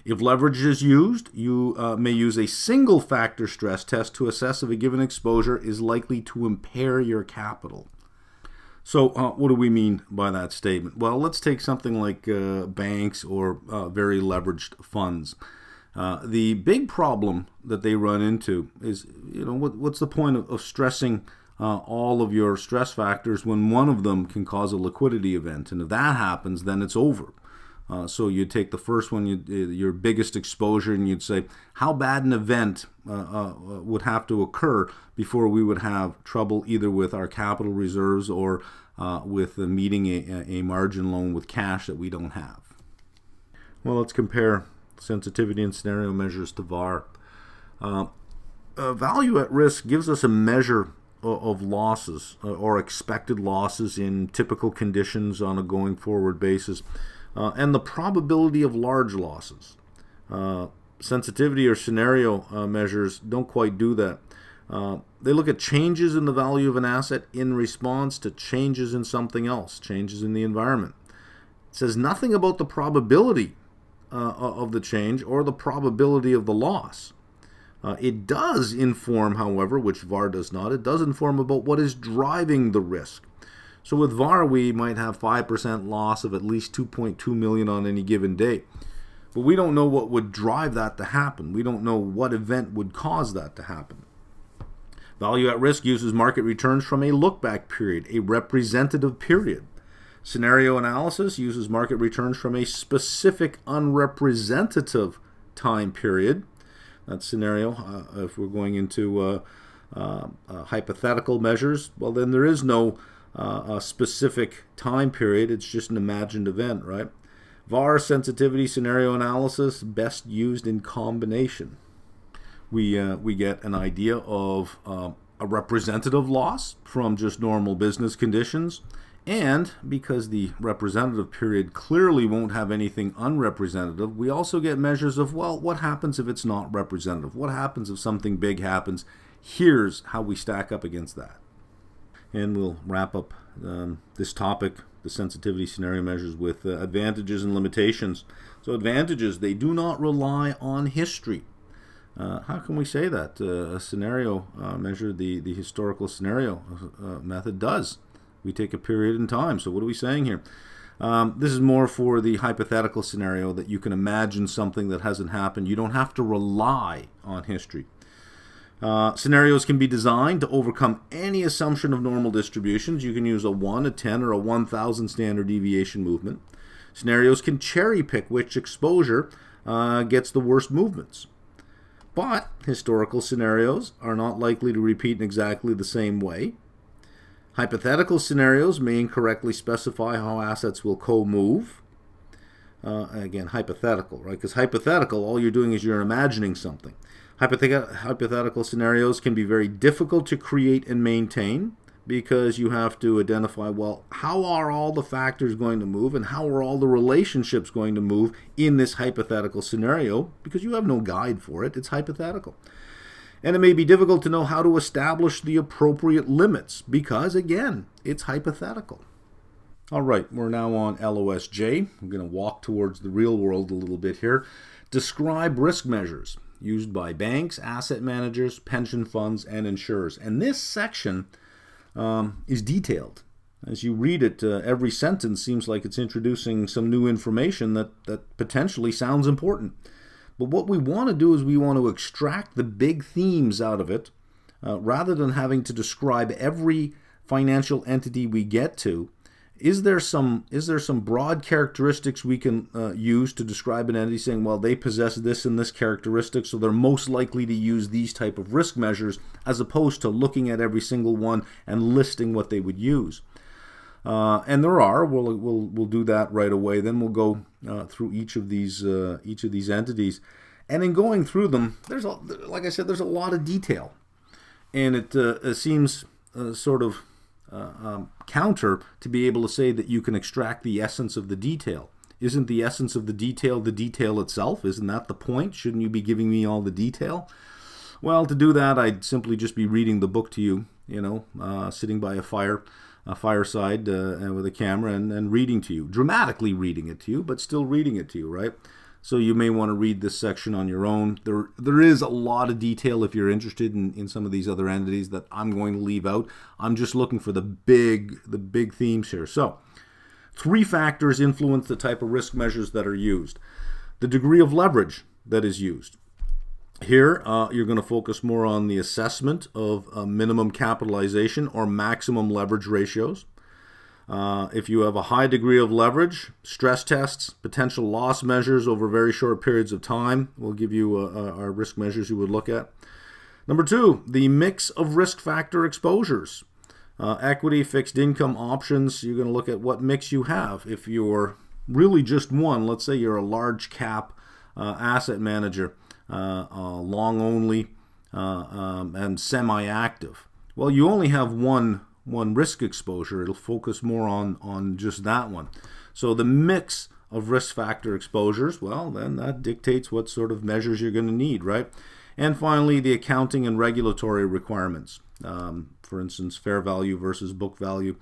If leverage is used, you may use a single factor stress test to assess if a given exposure is likely to impair your capital. So what do we mean by that statement? Well, let's take something like banks or very leveraged funds. The big problem that they run into is, what's the point of stressing all of your stress factors when one of them can cause a liquidity event? And if that happens, then it's over. So you take the first one, your biggest exposure, and you'd say, how bad an event would have to occur before we would have trouble either with our capital reserves or with meeting a margin loan with cash that we don't have? Well, let's compare sensitivity and scenario measures to VaR. Value at risk gives us a measure of losses or expected losses in typical conditions on a going forward basis. And the probability of large losses. Sensitivity or scenario measures don't quite do that. They look at changes in the value of an asset in response to changes in something else, changes in the environment. It says nothing about the probability of the change or the probability of the loss. It does inform, however, which VaR does not, it does inform about what is driving the risk. So with VaR, we might have 5% loss of at least $2.2 million on any given day. But we don't know what would drive that to happen. We don't know what event would cause that to happen. Value at risk uses market returns from a look-back period, a representative period. Scenario analysis uses market returns from a specific unrepresentative time period. That's scenario. If we're going into hypothetical measures, well, then there is no a specific time period. It's just an imagined event, right? VaR, sensitivity, scenario analysis, best used in combination. We get an idea of a representative loss from just normal business conditions, and because the representative period clearly won't have anything unrepresentative, we also get measures of, well, what happens if it's not representative? What happens if something big happens? Here's how we stack up against that. And we'll wrap up this topic, the sensitivity scenario measures, with advantages and limitations. So advantages, they do not rely on history. How can we say that? A scenario measure, the historical scenario method does. We take a period in time. So what are we saying here? This is more for the hypothetical scenario that you can imagine something that hasn't happened. You don't have to rely on history. Scenarios can be designed to overcome any assumption of normal distributions. You can use a 1, a 10, or a 1,000 standard deviation movement. Scenarios can cherry pick which exposure gets the worst movements. But historical scenarios are not likely to repeat in exactly the same way. Hypothetical scenarios may incorrectly specify how assets will co-move. Again, hypothetical, right? Because hypothetical, all you're doing is you're imagining something. Hypothetical scenarios can be very difficult to create and maintain because you have to identify, well, how are all the factors going to move and how are all the relationships going to move in this hypothetical scenario, because you have no guide for it. It's hypothetical. And it may be difficult to know how to establish the appropriate limits because, again, it's hypothetical. All right, we're now on LOSJ. I'm going to walk towards the real world a little bit here. Describe risk measures used by banks, asset managers, pension funds, and insurers. And this section is detailed. As you read it, every sentence seems like it's introducing some new information that potentially sounds important. But what we want to do is we want to extract the big themes out of it, rather than having to describe every financial entity we get to. Is there some broad characteristics we can use to describe an entity, saying, well, they possess this and this characteristic, so they're most likely to use these type of risk measures, as opposed to looking at every single one and listing what they would use. And there are. We'll do that right away. Then we'll go through each of these entities, and in going through them, like I said, there's a lot of detail, and it seems sort of counter to be able to say that you can extract the essence of the detail. Isn't the essence of the detail itself? Isn't that the point? Shouldn't you be giving me all the detail? Well, to do that, I'd simply just be reading the book to you, sitting by a fireside with a camera and reading to you, dramatically reading it to you, but still reading it to you, right? So you may want to read this section on your own. There is a lot of detail if you're interested in some of these other entities that I'm going to leave out. I'm just looking for the big themes here. So 3 factors influence the type of risk measures that are used. The degree of leverage that is used. Here, you're going to focus more on the assessment of minimum capitalization or maximum leverage ratios. If you have a high degree of leverage, stress tests, potential loss measures over very short periods of time will give you our risk measures you would look at. Number 2, the mix of risk factor exposures. Equity, fixed income, options, you're going to look at what mix you have. If you're really just one, let's say you're a large cap asset manager, long only and semi-active. Well, you only have one risk exposure. It'll focus more on just that one. So the mix of risk factor exposures, well, then that dictates what sort of measures you're going to need, right? And finally, the accounting and regulatory requirements. For instance, fair value versus book value.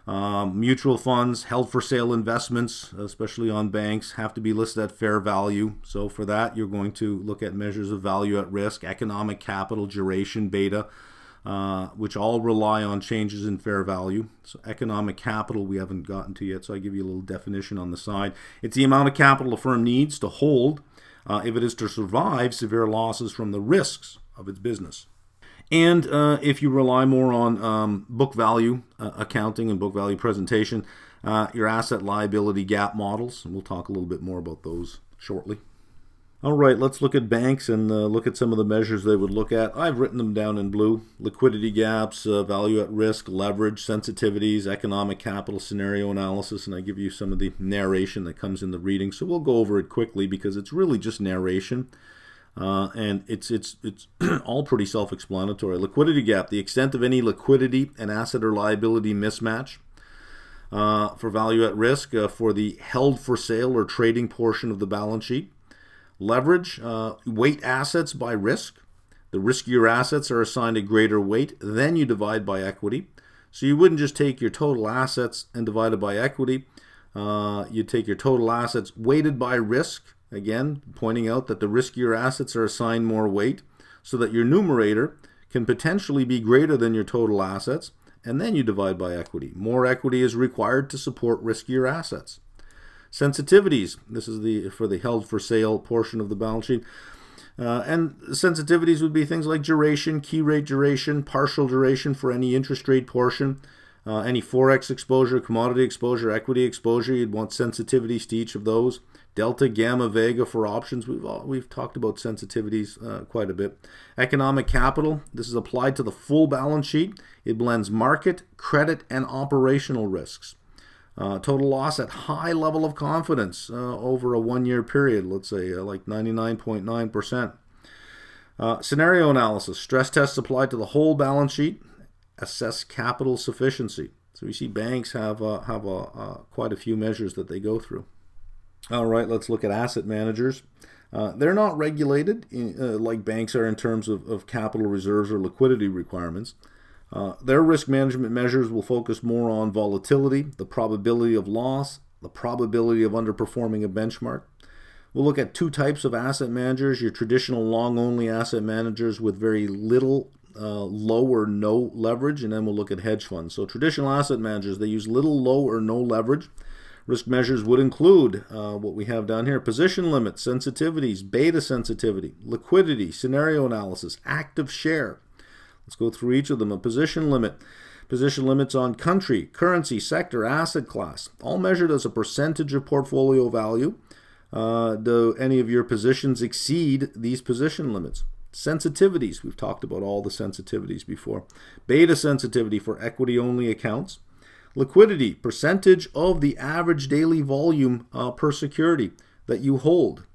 Mutual funds, held for sale investments, especially on banks, have to be listed at fair value. So for that, you're going to look at measures of value at risk, economic capital, duration, beta, which all rely on changes in fair value. So economic capital we haven't gotten to yet, so I give you a little definition on the side. It's the amount of capital a firm needs to hold if it is to survive severe losses from the risks of its business. And if you rely more on book value accounting and book value presentation, your asset liability gap models, and we'll talk a little bit more about those shortly. All right, let's look at banks and look at some of the measures they would look at. I've written them down in blue. Liquidity gaps, value at risk, leverage, sensitivities, economic capital, scenario analysis, and I give you some of the narration that comes in the reading. So we'll go over it quickly because it's really just narration. And it's all pretty self-explanatory. Liquidity gap, the extent of any liquidity and asset or liability mismatch. For value at risk, for the held for sale or trading portion of the balance sheet. Leverage, weight assets by risk. The riskier assets are assigned a greater weight, then you divide by equity. So you wouldn't just take your total assets and divide it by equity. You take your total assets weighted by risk, again, pointing out that the riskier assets are assigned more weight so that your numerator can potentially be greater than your total assets, and then you divide by equity. More equity is required to support riskier assets. Sensitivities, this is for the held for sale portion of the balance sheet. And sensitivities would be things like duration, key rate duration, partial duration for any interest rate portion, any forex exposure, commodity exposure, equity exposure. You'd want sensitivities to each of those. Delta, gamma, vega for options. We've talked about sensitivities quite a bit. Economic capital. This is applied to the full balance sheet. It blends market, credit, and operational risks. Total loss at high level of confidence over a 1-year period, let's say like 99.9%. Scenario analysis, stress tests applied to the whole balance sheet, assess capital sufficiency. So you see banks have quite a few measures that they go through. All right, let's look at asset managers. They're not regulated like banks are in terms of capital reserves or liquidity requirements. Their risk management measures will focus more on volatility, the probability of loss, the probability of underperforming a benchmark. We'll look at 2 types of asset managers, your traditional long-only asset managers with very little low or no leverage, and then we'll look at hedge funds. So traditional asset managers, they use little, low, or no leverage. Risk measures would include what we have down here: position limits, sensitivities, beta sensitivity, liquidity, scenario analysis, active share. Let's go through each of them. A position limit. Position limits on country, currency, sector, asset class, all measured as a percentage of portfolio value. Do any of your positions exceed these position limits? Sensitivities. We've talked about all the sensitivities before. Beta sensitivity for equity-only accounts. Liquidity, percentage of the average daily volume per security that you hold,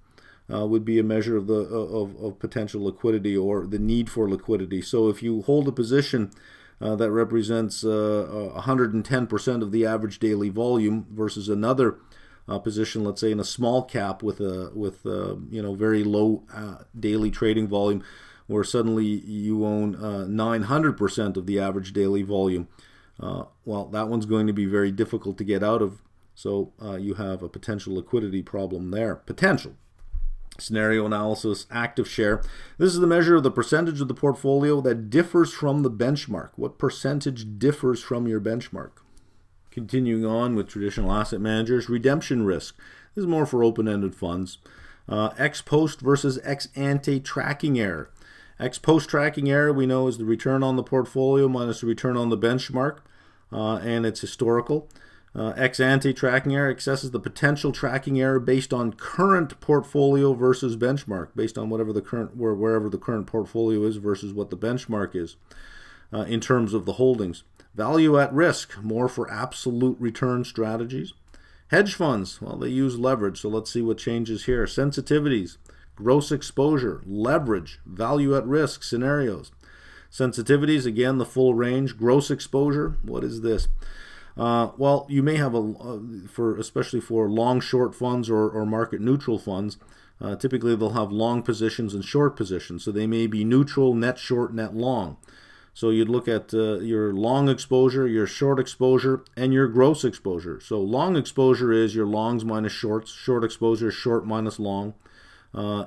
would be a measure of the of potential liquidity or the need for liquidity. So if you hold a position that represents 110% of the average daily volume versus another position, let's say in a small cap with very low daily trading volume, where suddenly you own 900% of the average daily volume. Well, that one's going to be very difficult to get out of. So you have a potential liquidity problem there. Potential. Scenario analysis, active share. This is the measure of the percentage of the portfolio that differs from the benchmark. What percentage differs from your benchmark? Continuing on with traditional asset managers, redemption risk. This is more for open-ended funds. Ex post versus ex ante tracking error. Ex post tracking error, we know, is the return on the portfolio minus the return on the benchmark, and it's historical. Ex ante tracking error assesses the potential tracking error based on current portfolio versus benchmark, based on wherever the current portfolio is versus what the benchmark is in terms of the holdings. Value at risk, more for absolute return strategies. Hedge funds, well, they use leverage, so let's see what changes here. Sensitivities, gross exposure, leverage, value at risk scenarios. Sensitivities, again, the full range. Gross exposure, what is this? Well, you may have especially for long short funds or market neutral funds, typically they'll have long positions and short positions. So they may be neutral, net short, net long. So you'd look at your long exposure, your short exposure, and your gross exposure. So long exposure is your longs minus shorts. Short exposure is short minus long.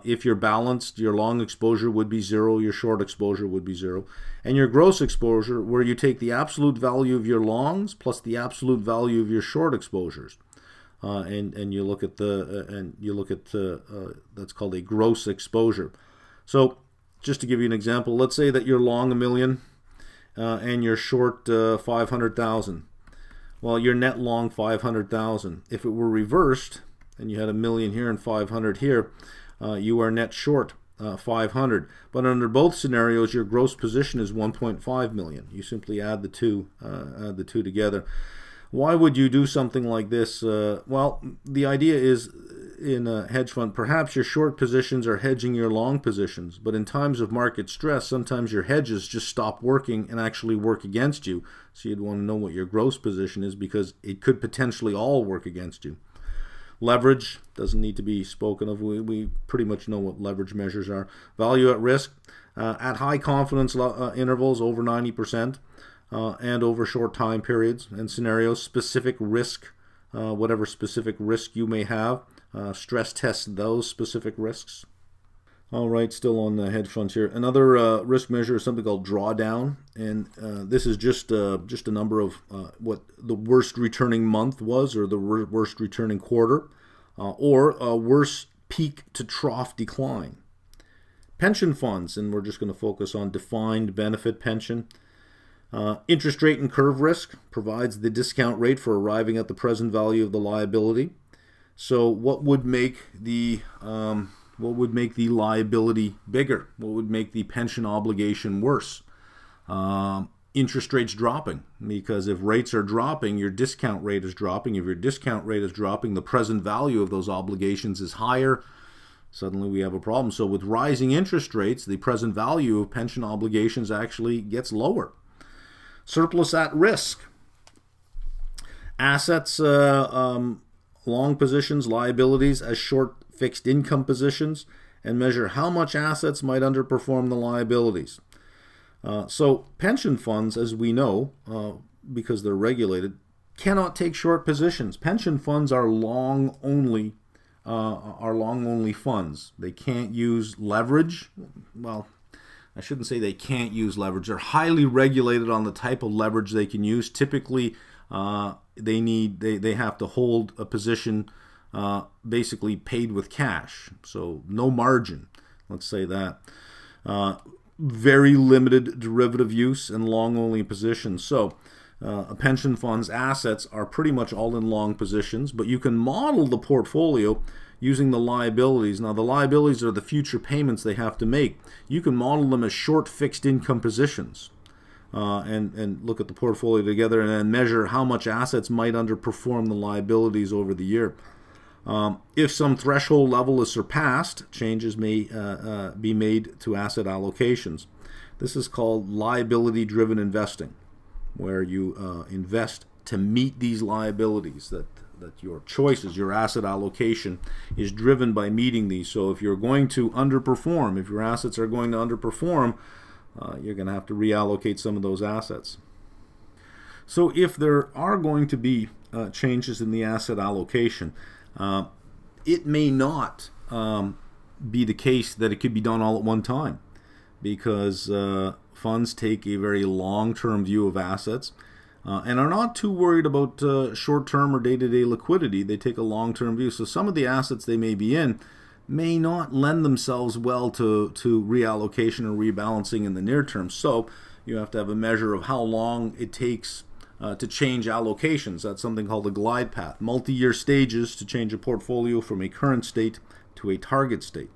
If you're balanced, your long exposure would be 0, your short exposure would be 0. And your gross exposure, where you take the absolute value of your longs plus the absolute value of your short exposures, and you look at that's called a gross exposure. So just to give you an example, let's say that you're long $1 million and you're short 500,000. Well, you're net long 500,000. If it were reversed and you had $1 million here and 500 here, you are net short 500. But under both scenarios, your gross position is 1.5 million. You simply add the two together. Why would you do something like this? Well, the idea is in a hedge fund, perhaps your short positions are hedging your long positions, but in times of market stress, sometimes your hedges just stop working and actually work against you. So you'd want to know what your gross position is, because it could potentially all work against you. Leverage doesn't need to be spoken of. We pretty much know what leverage measures are. Value at risk, at high confidence intervals over 90%, and over short time periods and scenarios. Specific risk, whatever specific risk you may have, stress test those specific risks. All right, still on the hedge funds here. Another risk measure is something called drawdown, and this is just a number of what the worst returning month was, or the worst returning quarter, or a worse peak to trough decline. Pension funds, and we're just going to focus on defined benefit pension. Interest rate and curve risk provides the discount rate for arriving at the present value of the liability. So what would make the liability bigger? What would make the pension obligation worse? Interest rates dropping, because if rates are dropping, your discount rate is dropping. If your discount rate is dropping, the present value of those obligations is higher. Suddenly we have a problem. So with rising interest rates, the present value of pension obligations actually gets lower. Surplus at risk. Assets, long positions, liabilities as short fixed income positions, and measure how much assets might underperform the liabilities. So pension funds, as we know, because they're regulated, cannot take short positions. Pension funds are long only funds. They can't use leverage. Well, I shouldn't say they can't use leverage. They're highly regulated on the type of leverage they can use. Typically, they have to hold a position basically paid with cash, so no margin. Let's say that. Very limited derivative use and long-only positions. So a pension fund's assets are pretty much all in long positions, but you can model the portfolio using the liabilities. Now, the liabilities are the future payments they have to make. You can model them as short fixed income positions and look at the portfolio together and then measure how much assets might underperform the liabilities over the year. If some threshold level is surpassed, changes may be made to asset allocations. This is called liability-driven investing, where you invest to meet these liabilities, that your choices, your asset allocation is driven by meeting these. So if you're going to underperform, if your assets are going to underperform, you're going to have to reallocate some of those assets. So if there are going to be changes in the asset allocation, it may not be the case that it could be done all at one time, because funds take a very long-term view of assets and are not too worried about short-term or day-to-day liquidity. They take a long-term view. So some of the assets they may be in may not lend themselves well to reallocation or rebalancing in the near term. So you have to have a measure of how long it takes to change allocations. That's something called a glide path. Multi-year stages to change a portfolio from a current state to a target state.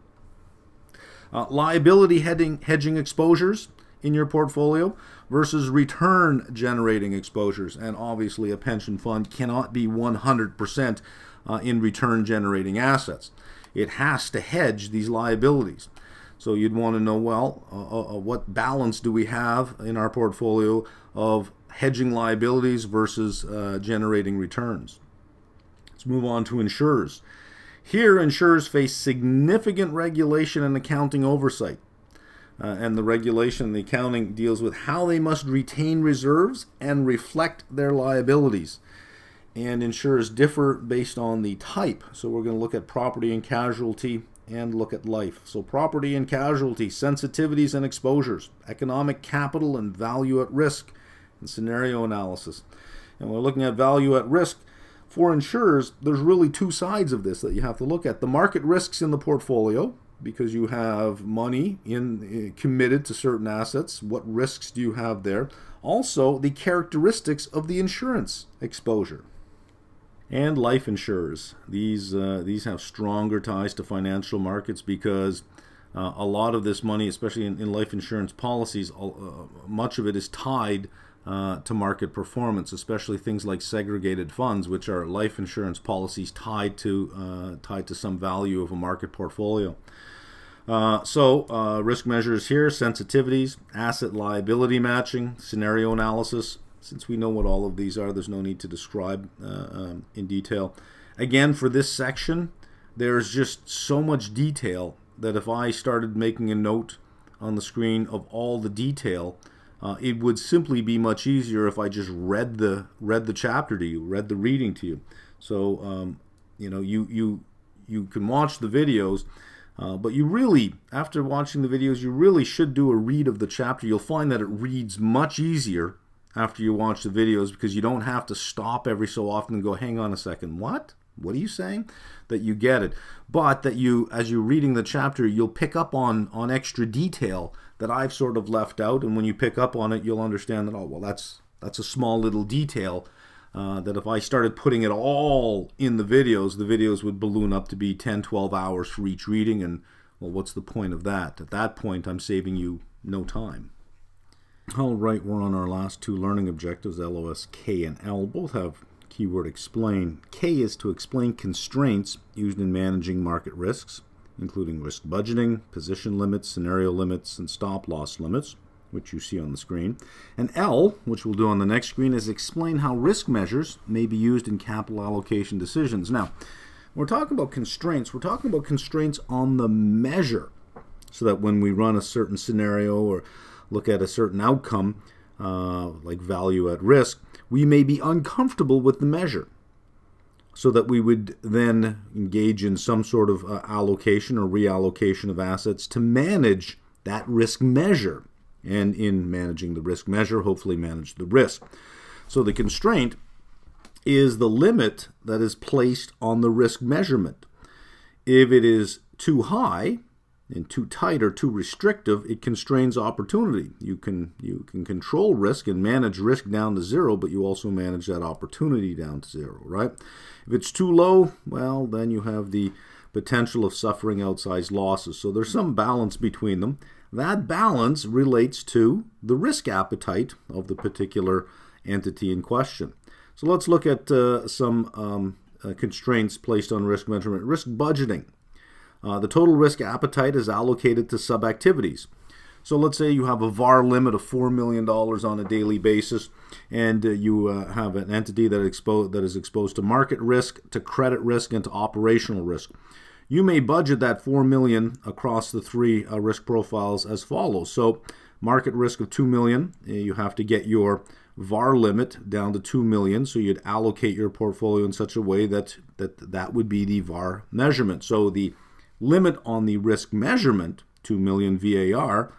Liability hedging exposures in your portfolio versus return generating exposures. And obviously a pension fund cannot be 100% in return generating assets. It has to hedge these liabilities. So you'd want to know, well, what balance do we have in our portfolio of hedging liabilities versus generating returns? Let's move on to insurers. Here, insurers face significant regulation and accounting oversight. And the regulation and the accounting deals with how they must retain reserves and reflect their liabilities. And insurers differ based on the type. So we're going to look at property and casualty and look at life. So property and casualty, sensitivities and exposures, economic capital and value at risk, and scenario analysis. And we're looking at value at risk. For insurers, there's really two sides of this that you have to look at. The market risks in the portfolio, because you have money committed to certain assets. What risks do you have there? Also, the characteristics of the insurance exposure. And life insurers. These have stronger ties to financial markets because a lot of this money, especially in life insurance policies, much of it is tied to market performance, especially things like segregated funds, which are life insurance policies tied to some value of a market portfolio. So risk measures here, sensitivities, asset liability matching, scenario analysis. Since we know what all of these are, there's no need to describe in detail. Again, for this section, there's just so much detail that if I started making a note on the screen of all the detail, it would simply be much easier if I just read the chapter to you, read the reading to you. So you can watch the videos. But you really, after watching the videos, you really should do a read of the chapter. You'll find that it reads much easier after you watch the videos because you don't have to stop every so often and go, hang on a second, what? What are you saying? That you get it. But that you, as you're reading the chapter, you'll pick up on extra detail that I've sort of left out. And when you pick up on it, you'll understand that, oh, well, that's a small little detail. That if I started putting it all in the videos would balloon up to be 10, 12 hours for each reading, and, well, what's the point of that? At that point, I'm saving you no time. All right, we're on our last two learning objectives, LOS K and L. Both have keyword explain. K is to explain constraints used in managing market risks, including risk budgeting, position limits, scenario limits, and stop-loss limits, which you see on the screen. And L, which we'll do on the next screen, is explain how risk measures may be used in capital allocation decisions. Now, when we're talking about constraints, we're talking about constraints on the measure, so that when we run a certain scenario or look at a certain outcome, like value at risk, we may be uncomfortable with the measure, so that we would then engage in some sort of allocation or reallocation of assets to manage that risk measure. And in managing the risk measure, hopefully manage the risk. So the constraint is the limit that is placed on the risk measurement. If it is too high and too tight or too restrictive, it constrains opportunity. You can control risk and manage risk down to zero, but you also manage that opportunity down to zero, right? If it's too low, well, then you have the potential of suffering outsized losses. So there's some balance between them. That balance relates to the risk appetite of the particular entity in question. So let's look at some constraints placed on risk measurement. Risk budgeting. The total risk appetite is allocated to sub-activities. So let's say you have a VAR limit of $4 million on a daily basis, and you have an entity that is exposed to market risk, to credit risk, and to operational risk. You may budget that $4 million across the three risk profiles as follows. So market risk of $2 million, you have to get your VAR limit down to $2 million. So you'd allocate your portfolio in such a way that would be the VAR measurement. So the limit on the risk measurement, 2 million VAR,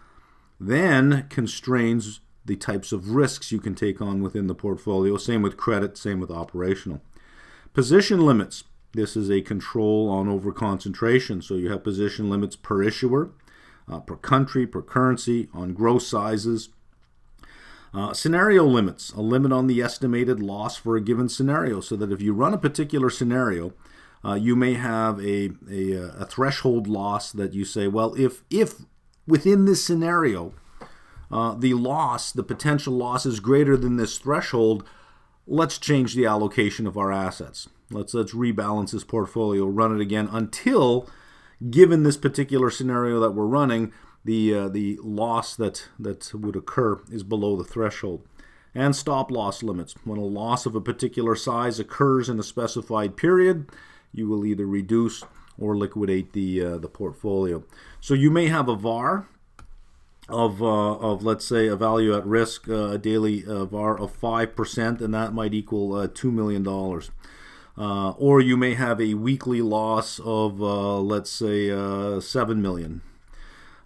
then constrains the types of risks you can take on within the portfolio. Same with credit, same with operational. Position limits. This is a control on over-concentration. So you have position limits per issuer, per country, per currency, on gross sizes. Scenario limits, a limit on the estimated loss for a given scenario. So that if you run a particular scenario, you may have a threshold loss that you say, well, if within this scenario, the potential loss is greater than this threshold, let's change the allocation of our assets. Let's rebalance this portfolio, run it again until, given this particular scenario that we're running, the loss that would occur is below the threshold. And stop loss limits. When a loss of a particular size occurs in a specified period, you will either reduce or liquidate the portfolio. So you may have a VAR of let's say a value at risk, a daily VAR of 5%, and that might equal $2 million. Or you may have a weekly loss of let's say 7 million.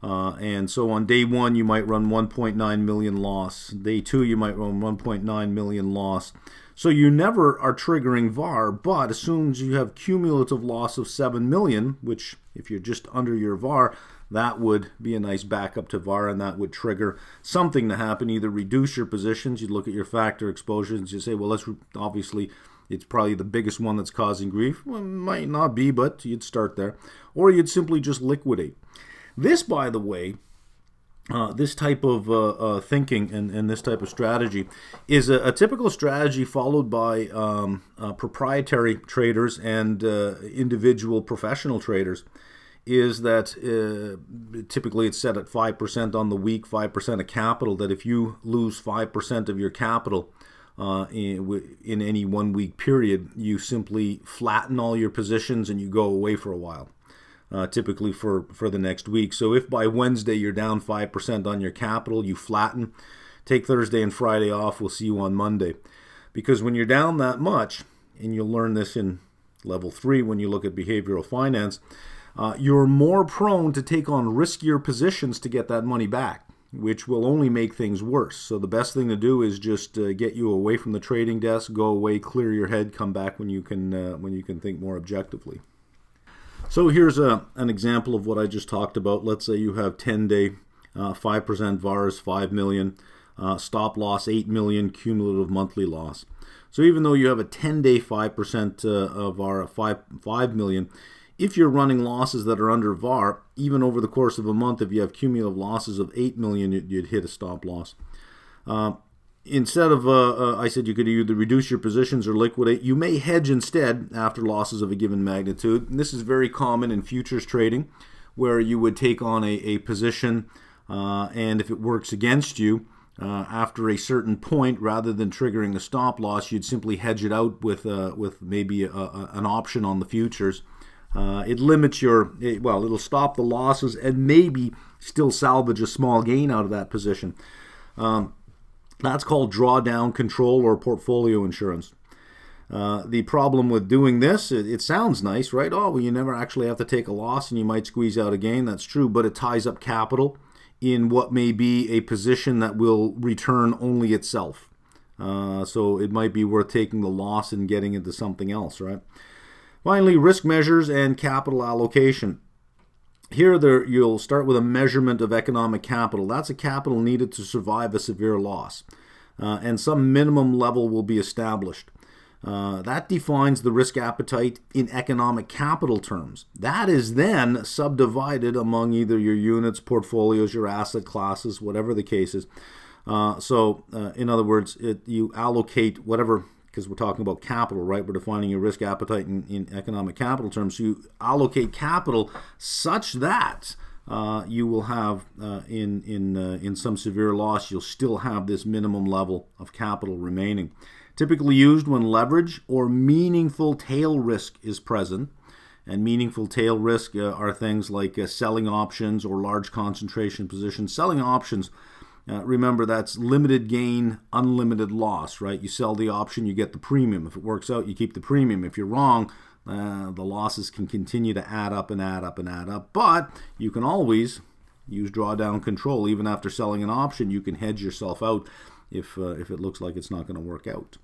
And so on day one, you might run 1.9 million loss. Day two, you might run 1.9 million loss. So you never are triggering VAR, but as soon as you have cumulative loss of 7 million, which if you're just under your VAR, that would be a nice backup to VAR, and that would trigger something to happen, either reduce your positions, you'd look at your factor exposures, you say, well, obviously, it's probably the biggest one that's causing grief. Well, it might not be, but you'd start there. Or you'd simply just liquidate. This, by the way, this type of thinking and this type of strategy is a typical strategy followed by proprietary traders and individual professional traders. Is that typically it's set at 5% on the week, 5% of capital, that if you lose 5% of your capital in any 1 week period, you simply flatten all your positions and you go away for a while. Typically for the next week. So if by Wednesday you're down 5% on your capital, you flatten, take Thursday and Friday off, we'll see you on Monday. Because when you're down that much, and you'll learn this in level 3 when you look at behavioral finance, you're more prone to take on riskier positions to get that money back, which will only make things worse. So the best thing to do is just get you away from the trading desk, go away, clear your head, come back when you can think more objectively. So here's an example of what I just talked about. Let's say you have 10-day 5% VARs, 5 million, stop loss 8 million, cumulative monthly loss. So even though you have a 10-day 5% VAR of 5 million, if you're running losses that are under VAR, even over the course of a month, if you have cumulative losses of 8 million, you'd hit a stop loss. Instead of, I said you could either reduce your positions or liquidate, you may hedge instead after losses of a given magnitude. And this is very common in futures trading, where you would take on a position, and if it works against you, after a certain point, rather than triggering a stop loss, you'd simply hedge it out with maybe an option on the futures. It limits it'll stop the losses and maybe still salvage a small gain out of that position. That's called drawdown control or portfolio insurance. The problem with doing this, it sounds nice, right? Oh, well, you never actually have to take a loss and you might squeeze out a gain. That's true, but it ties up capital. in what may be a position that will return only itself. So it might be worth taking the loss and getting into something else, right? Finally, risk measures and capital allocation. Here you'll start with a measurement of economic capital. That's a capital needed to survive a severe loss. And some minimum level will be established. That defines the risk appetite in economic capital terms. That is then subdivided among either your units, portfolios, your asset classes, whatever the case is. In other words, you allocate whatever, because we're talking about capital, right? We're defining your risk appetite in economic capital terms. So you allocate capital such that you will have, in some severe loss, you'll still have this minimum level of capital remaining. Typically used when leverage or meaningful tail risk is present. And meaningful tail risk are things like selling options or large concentration positions. Selling options, remember, that's limited gain, unlimited loss, right? You sell the option, you get the premium. If it works out, you keep the premium. If you're wrong, the losses can continue to add up and add up and add up. But you can always use drawdown control. Even after selling an option, you can hedge yourself out if it looks like it's not going to work out.